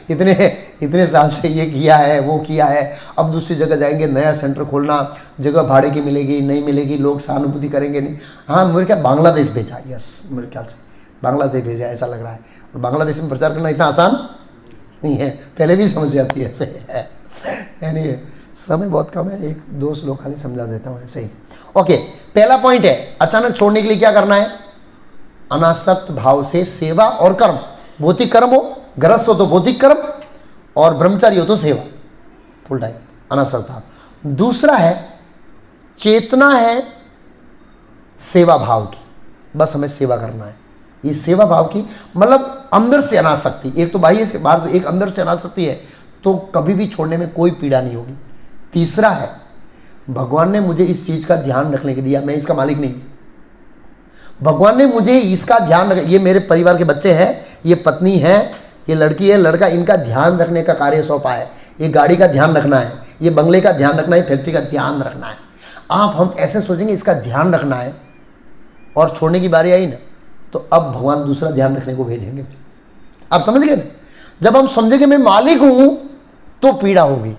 इतने इतने साल से ये किया है, वो किया है, अब दूसरी जगह जाएंगे, नया सेंटर खोलना, जगह भाड़े की मिलेगी नहीं मिलेगी, लोग सहानुभूति करेंगे नहीं। हाँ मेरे ख्याल बांग्लादेश भेजा, यस मेरे ख्याल से बांग्लादेश भेजा ऐसा लग रहा है। और बांग्लादेश में प्रचार करना इतना आसान नहीं है, पहले भी समझ आती है ऐसे है, यानी समय बहुत कम है, एक दो श्लोक खाली समझा देता हूँ ऐसे ही। ओके, पहला पॉइंट है अचानक छोड़ने के लिए क्या करना है? अनासक्त भाव से सेवा और कर्म, भौतिक कर्म हो, गृहस्थ हो तो भौतिक कर्म और ब्रह्मचारी हो तो सेवा, फुल टाइम अनासक्त भाव। दूसरा है चेतना है सेवा भाव की, बस हमें सेवा करना है। ये सेवा भाव की मतलब अंदर से अनासक्ति, एक तो बाह्य से बाहर, एक अंदर से अनासक्ति है तो कभी भी छोड़ने में कोई पीड़ा नहीं होगी। तीसरा है भगवान ने मुझे इस चीज का ध्यान रखने के दिया, मैं इसका मालिक नहीं, भगवान ने मुझे इसका ध्यान रख, ये मेरे परिवार के बच्चे हैं, ये पत्नी है, ये लड़की है, लड़का, इनका ध्यान रखने का कार्य सौंपा है। ये गाड़ी का ध्यान रखना है, ये बंगले का ध्यान रखना है, फैक्ट्री का ध्यान रखना है। आप हम ऐसे सोचेंगे इसका ध्यान रखना है और छोड़ने की बारी आई ना, तो अब भगवान दूसरा ध्यान रखने को भेजेंगे। आप समझ गए ना? जब हम समझेंगे मैं मालिक हूं तो पीड़ा होगी,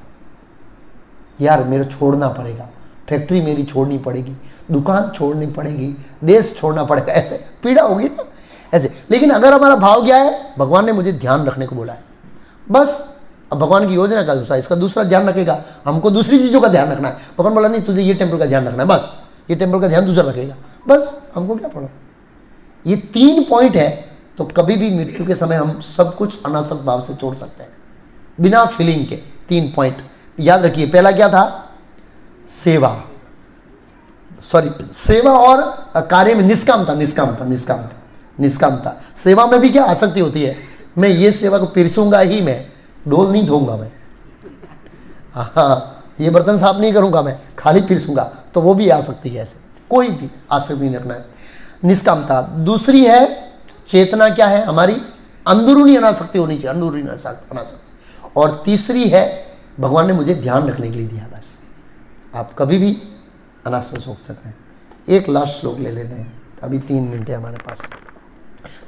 यार मेरे छोड़ना पड़ेगा, फैक्ट्री मेरी छोड़नी पड़ेगी, दुकान छोड़नी पड़ेगी, देश छोड़ना पड़ेगा, ऐसे पीड़ा होगी ना ऐसे। लेकिन अगर हमारा भाव क्या है, भगवान ने मुझे ध्यान रखने को बोला है, बस अब भगवान की योजना का दूसरा, इसका दूसरा ध्यान रखेगा, हमको दूसरी चीज़ों का ध्यान रखना है। भगवान बोला नहीं तुझे ये टेम्पल का ध्यान रखना है, बस ये टेम्पल का ध्यान दूसरा रखेगा, बस हमको क्या पड़ा। ये 3 पॉइंट है तो कभी भी मृत्यु के समय हम सब कुछ अनासक्त भाव से छोड़ सकते हैं बिना फीलिंग के। 3 पॉइंट याद रखिए। पहला क्या था? सेवा, सॉरी सेवा और कार्य में निष्कामता, निष्कामता, निष्कामता, निष्कामता। सेवा में भी क्या आसक्ति होती है, मैं ये सेवा को पिरसूंगा ही, मैं डोल नहीं धोऊंगा, मैं हाँ ये बर्तन साफ नहीं करूंगा, मैं खाली पिरसूंगा, तो वो भी आसक्ति है। ऐसे कोई भी आसक्ति नहीं रखना है, निष्कामता। दूसरी है चेतना, क्या है हमारी अंदरूनी अनासक्ति होनी चाहिए, अंदरूनी अनासक्ति। और तीसरी है भगवान ने मुझे ध्यान रखने के लिए दिया, बस आप कभी भी अनासक्त सोच सकते हैं। एक लास्ट श्लोक ले लेते हैं, अभी 3 मिनट है हमारे पास,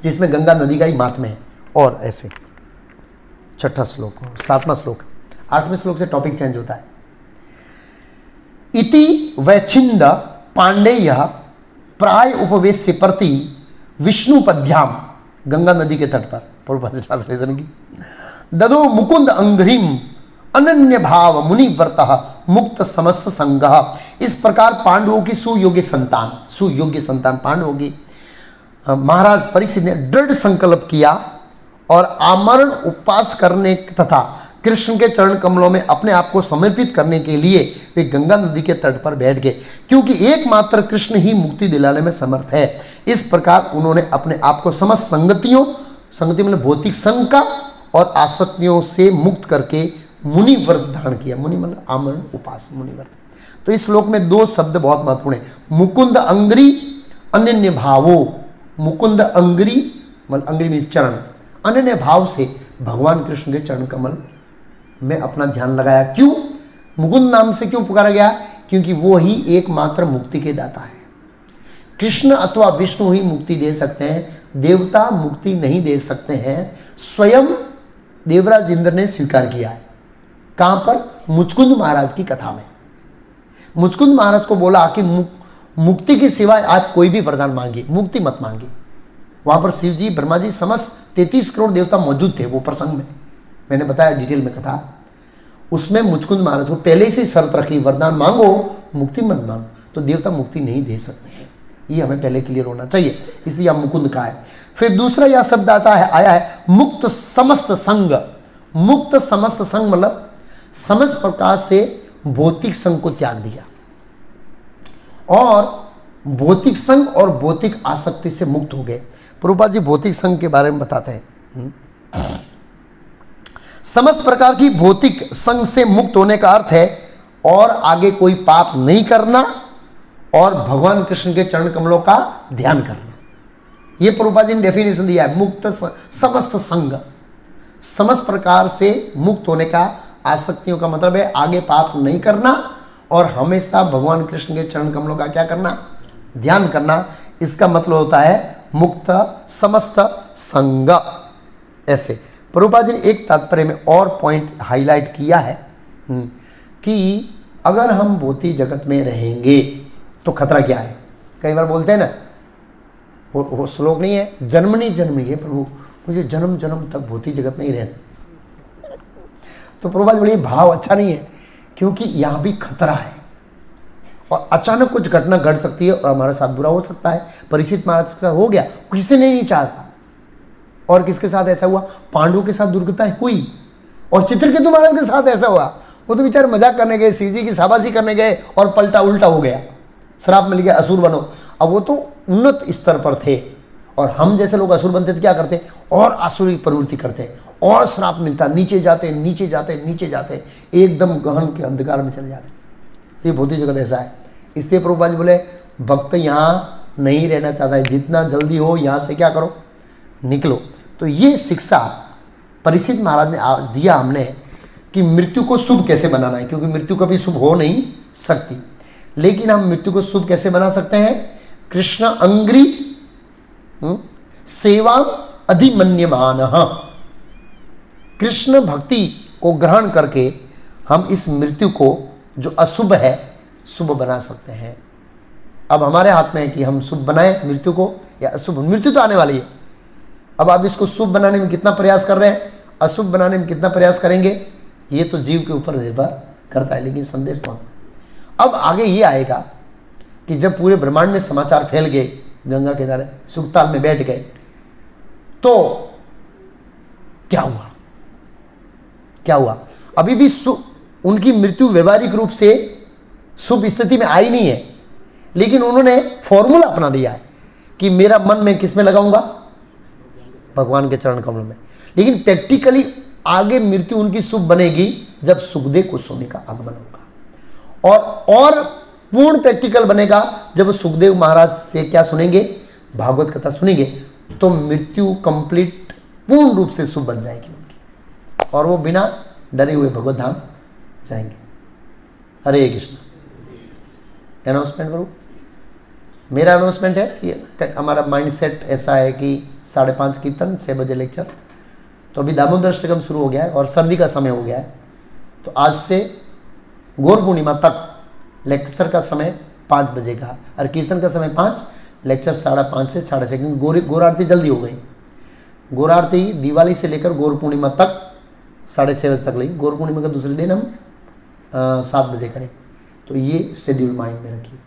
जिसमें गंगा नदी का ही महात्म्य है। और ऐसे 6ठा श्लोक, 7वां श्लोक, 8वें श्लोक से टॉपिक चेंज होता है। इति वैचिंद पांडेय प्राय उपवेश्य प्रति विष्णुपद्याम, गंगा नदी के तट पर ट्रांसलेशन की, ददो मुकुंद अंघ्रिम अनन्य भाव मुनिव्रत मुक्त समस्त संग। इस प्रकार पांडवों की सुयोग्य संतान पांडवों की महाराज परीक्षित ने दृढ़ संकल्प किया और आमरण उपवास करने तथा कृष्ण के चरण कमलों में अपने आप को समर्पित करने के लिए वे गंगा नदी के तट पर बैठ गए, क्योंकि एकमात्र कृष्ण ही मुक्ति दिलाने में समर्थ है। इस प्रकार उन्होंने अपने आप को समस्त संगति मतलब भौतिक संग का और आसक्तियों से मुक्त करके मुनि व्रत धारण किया। मुनि मतलब आमरण उपास, मुनि व्रत। तो इस श्लोक में 2 शब्द बहुत महत्वपूर्ण है, मुकुंद अंग्री अनन्य भावो। मुकुंद अंग्री मतलब अंग्री में चरण, अनन्य भाव से भगवान कृष्ण के चरण कमल में अपना ध्यान लगाया। क्यों मुकुंद नाम से क्यों पुकारा गया? क्योंकि वो ही एकमात्र मुक्ति के दाता है। कृष्ण अथवा विष्णु ही मुक्ति दे सकते हैं, देवता मुक्ति नहीं दे सकते हैं। स्वयं देवराज इंद्र ने स्वीकार किया है। कहां पर? मुचकुंद महाराज की कथा में। मुचकुंद महाराज को बोला कि मुक्ति के सिवाय आप कोई भी वरदान मांगिए, मुक्ति मत मांगिए। वहां पर शिव जी, ब्रह्मा जी, समस्त 33 करोड़ देवता मौजूद थे। वो प्रसंग में मैंने बताया डिटेल में कथा। उसमें मुचकुंद महाराज को पहले से शर्त रखी, वरदान मांगो, मुक्ति मत मांगो, तो देवता मुक्ति नहीं दे सकते हैं। ये हमें पहले क्लियर होना चाहिए, इसलिए हम मुकुंद का है। फिर दूसरा यह शब्द आया है मुक्त समस्त संग। मुक्त समस्त संग मतलब समस्त प्रकार से भौतिक संग को त्याग दिया और भौतिक संग और भौतिक आसक्ति से मुक्त हो गए। प्रभुपाद जी भौतिक संग के बारे में बताते हैं। समस्त प्रकार की भौतिक संग से मुक्त होने का अर्थ है और आगे कोई पाप नहीं करना और भगवान कृष्ण के चरण कमलों का ध्यान करना। ये प्रभुपाद जी ने डेफिनेशन दिया है। मुक्त समस्त संग, समस्त प्रकार से मुक्त होने का, आसक्तियों का मतलब है आगे पाप नहीं करना और हमेशा भगवान कृष्ण के चरण कमलों का क्या करना? ध्यान करना। इसका मतलब होता है मुक्त समस्त संग। ऐसे प्रभुपाद जी ने एक तात्पर्य में और पॉइंट हाईलाइट किया है कि अगर हम भौतिक जगत में रहेंगे तो खतरा क्या है। कई बार बोलते हैं ना, वो श्लोक नहीं है, जन्मनी जन्मनी है प्रभु, मुझे जन्म जन्म तक भौतिक जगत में ही रहना। तो प्रभुपाद बोले भाव अच्छा नहीं है, क्योंकि यहाँ भी खतरा है और अचानक कुछ घटना घट सकती है और हमारे साथ बुरा हो सकता है। परीक्षित महाराज के साथ हो गया, किसी ने नहीं चाहता। और किसके साथ ऐसा हुआ? पांडवों के साथ दुर्घटना हुई और चित्रकेतु महाराज के साथ ऐसा हुआ। वो तो बेचारे मजाक करने गए, श्री जी की शाबाशी करने गए और पलटा उल्टा हो गया, श्राप मिल गया, असुर बनो। अब वो तो उन्नत स्तर पर थे और हम जैसे लोग असुर बनते थे क्या करते? और आसुरी प्रवृत्ति करते और श्राप मिलता, नीचे जाते नीचे जाते नीचे जाते, एकदम गहन के अंधकार में चले जाते। ये भौतिक जगत ऐसा है। इसलिए प्रभुपाद जी बोले भक्त यहाँ नहीं रहना चाहता है, जितना जल्दी हो यहाँ से क्या करो, निकलो। तो ये शिक्षा परीक्षित महाराज ने दिया हमने कि मृत्यु को शुभ कैसे बनाना है, क्योंकि मृत्यु कभी शुभ हो नहीं सकती। लेकिन हम मृत्यु को शुभ कैसे बना सकते हैं? कृष्ण अंग्री सेवा अधिमन्यमान, कृष्ण भक्ति को ग्रहण करके हम इस मृत्यु को जो अशुभ है शुभ बना सकते हैं। अब हमारे हाथ में है कि हम शुभ बनाएं मृत्यु को या अशुभ। मृत्यु तो आने वाली है, अब आप इसको शुभ बनाने में कितना प्रयास कर रहे हैं, अशुभ बनाने में कितना प्रयास करेंगे, ये तो जीव के ऊपर निर्भर करता है। लेकिन संदेश कौन? अब आगे ये आएगा कि जब पूरे ब्रह्मांड में समाचार फैल गए, गंगा के किनारे सुखताल में बैठ गए, तो क्या हुआ? क्या हुआ? अभी भी उनकी मृत्यु व्यवहारिक रूप से शुभ स्थिति में आई नहीं है, लेकिन उन्होंने फॉर्मूला अपना दिया है कि मेरा मन मैं किस में लगाऊंगा? भगवान के चरण कमल में। लेकिन प्रैक्टिकली आगे मृत्यु उनकी शुभ बनेगी जब सुखदेव गोस्वामी का आगमन होगा, और पूर्ण प्रैक्टिकल बनेगा जब सुखदेव महाराज से क्या सुनेंगे? भागवत कथा सुनेंगे, तो मृत्यु कंप्लीट पूर्ण रूप से शुभ बन जाएगी उनकी, और वो बिना डरे हुए भगवत धाम जाएंगे। हरे कृष्ण। अनाउंसमेंट करूँ? मेरा अनाउंसमेंट है कि हमारा माइंड सेट ऐसा है कि 5:30 कीर्तन, 6 बजे लेक्चर। तो अभी दामोदर अष्टकम शुरू हो गया है और सर्दी का समय हो गया है, तो आज से गौर पूर्णिमा तक लेक्चर का समय 5 बजे का और कीर्तन का समय 5, लेक्चर 5:30 से 6:30, क्योंकि गौर आरती जल्दी हो गई। गौर आरती दिवाली से लेकर गौर पूर्णिमा तक 6:30 बजे तक लगी। गौर पूर्णिमा का दूसरे दिन हम 7 बजे करें। तो ये शेड्यूल माइंड में रखिए।